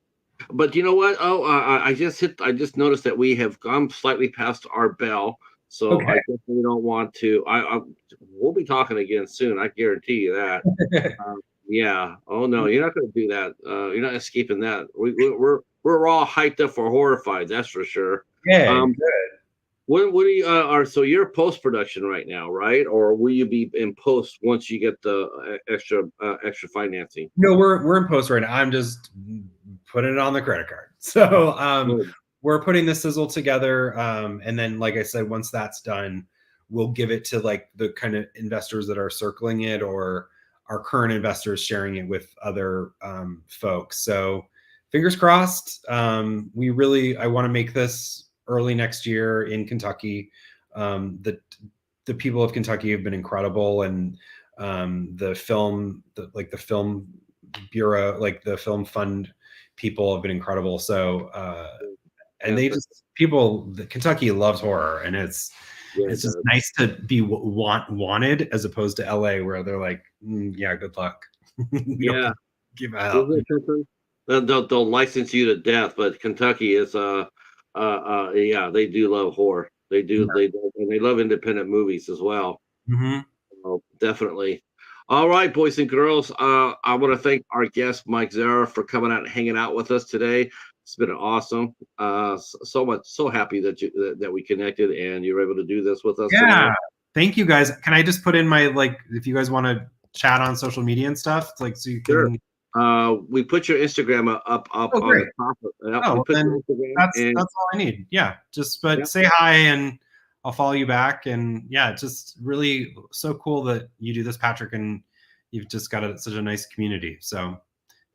but you know what? Oh, I just noticed that we have gone slightly past our bell, so I Okay. definitely don't want to. We'll be talking again soon. I guarantee you that. Yeah. Oh no, you're not going to do that. You're not escaping that. We're all hyped up for Horrified. That's for sure. Okay. Um, Good. What do you are so you're post production right now, right? Or will you be in post once you get the extra financing? No, we're in post right now. I'm just putting it on the credit card. So Good. we're putting the sizzle together, and then, like I said, once that's done, we'll give it to like the kind of investors that are circling it, or our current investors sharing it with other folks. So fingers crossed. I want to make this early next year in Kentucky. The people of Kentucky have been incredible, and the film bureau, like the film fund people have been incredible. So and they Fantastic. just people the Kentucky loves horror, and it's Yeah, it it's just does. nice to be wanted, as opposed to LA where they're like, yeah, good luck. We don't Yeah. give out. Isn't it something? They'll license you to death, but Kentucky is yeah, they do love horror. They do, and they love independent movies as well. Mhm. Oh, definitely. All right, boys and girls. I want to thank our guest Mike Zara for coming out and hanging out with us today. It's been awesome. So much, so happy that that we connected and you're able to do this with us tonight. Yeah. Thank you guys. Can I just put in my, like, if you guys want to chat on social media and stuff, like, so you Sure. can. We put your Instagram up Oh, on the great. top. Oh, We well, put your then Instagram that's and that's all I need. Yeah. Just yeah, but say hi, and I'll follow you back. And yeah, it's just really so cool that you do this, Patrick, and you've just got such a nice community. So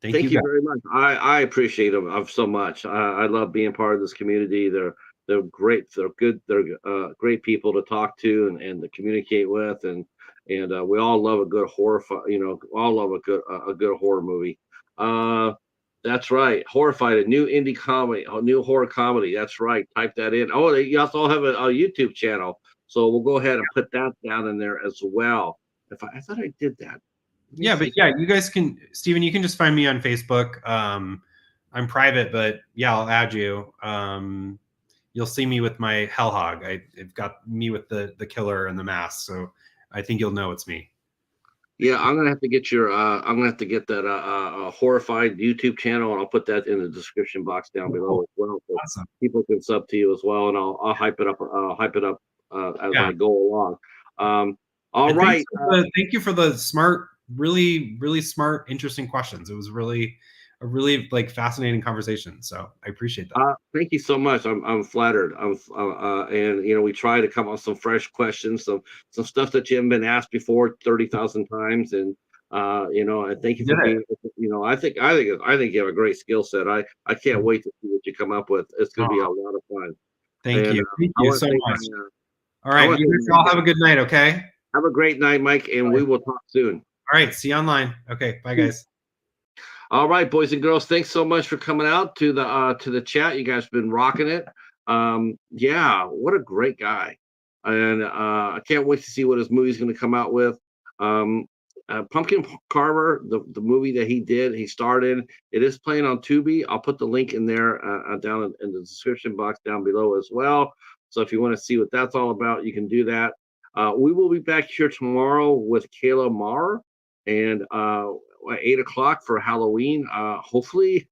thank you thank you guys. very much. I appreciate them so much. I love being part of this community. They're great. They're good. They're great people to talk to and to communicate with, and we all love a good horror. All love a good horror movie. Uh, that's right. Horrified, a new indie comedy, a new horror comedy. That's right. Type that in. Oh, you also have a YouTube channel, so we'll go ahead and put that down in there as well. I thought I did that. Let me Yeah, see but if yeah, you guys can, Steven, you can just find me on Facebook. I'm private, but yeah, I'll add you. You'll see me with my hell hog. I've got me with the killer and the mask, so I think you'll know it's me. Yeah, I'm gonna have to get your. I'm gonna have to get that horrified YouTube channel, and I'll put that in the description box down Oh, below cool. as well, so Awesome. people can sub to you as well, and I'll hype it up. Hype it up as Yeah. I go along. All And right. thank you for the smart, really, really smart, interesting questions. It was really a really like fascinating conversation. So I appreciate that. Thank you so much. I'm flattered. And we try to come up with some fresh questions, some stuff that you haven't been asked before 30,000 times, and and thank you You for did it. being. I think you have a great skill set. I can't wait to see what you come up with. It's going to be a Oh, lot of fun. thank And you. Thank I you want so to thank much. All I right. want You to guys all have a good night. Okay. have a great night, Mike, and we will talk soon. All right. See you online. Okay. Bye, guys. All right, boys and girls, thanks so much for coming out to the chat. You guys have been rocking it. Yeah, what a great guy. And I can't wait to see what his movie's going to come out with. Um, Pumpkin Carver, the movie that he starred in, it is playing on Tubi. I'll put the link in there down in the description box down below as well. So if you want to see what that's all about, you can do that. We will be back here tomorrow with Kayla Marr and at 8 o'clock for Halloween. Hopefully,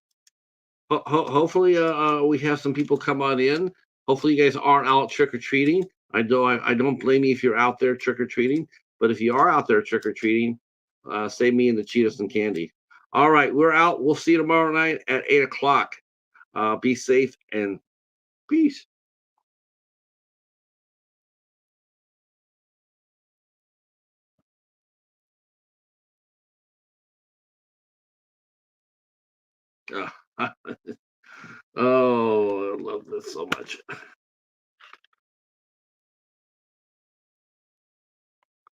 we have some people come on in. Hopefully, you guys aren't out trick or treating. I don't blame you if you're out there trick or treating, but if you are out there trick or treating, save me and the Cheetahs and candy. All right, we're out. We'll see you tomorrow night at 8 o'clock. Be safe and peace. Uh, oh, I love this so much.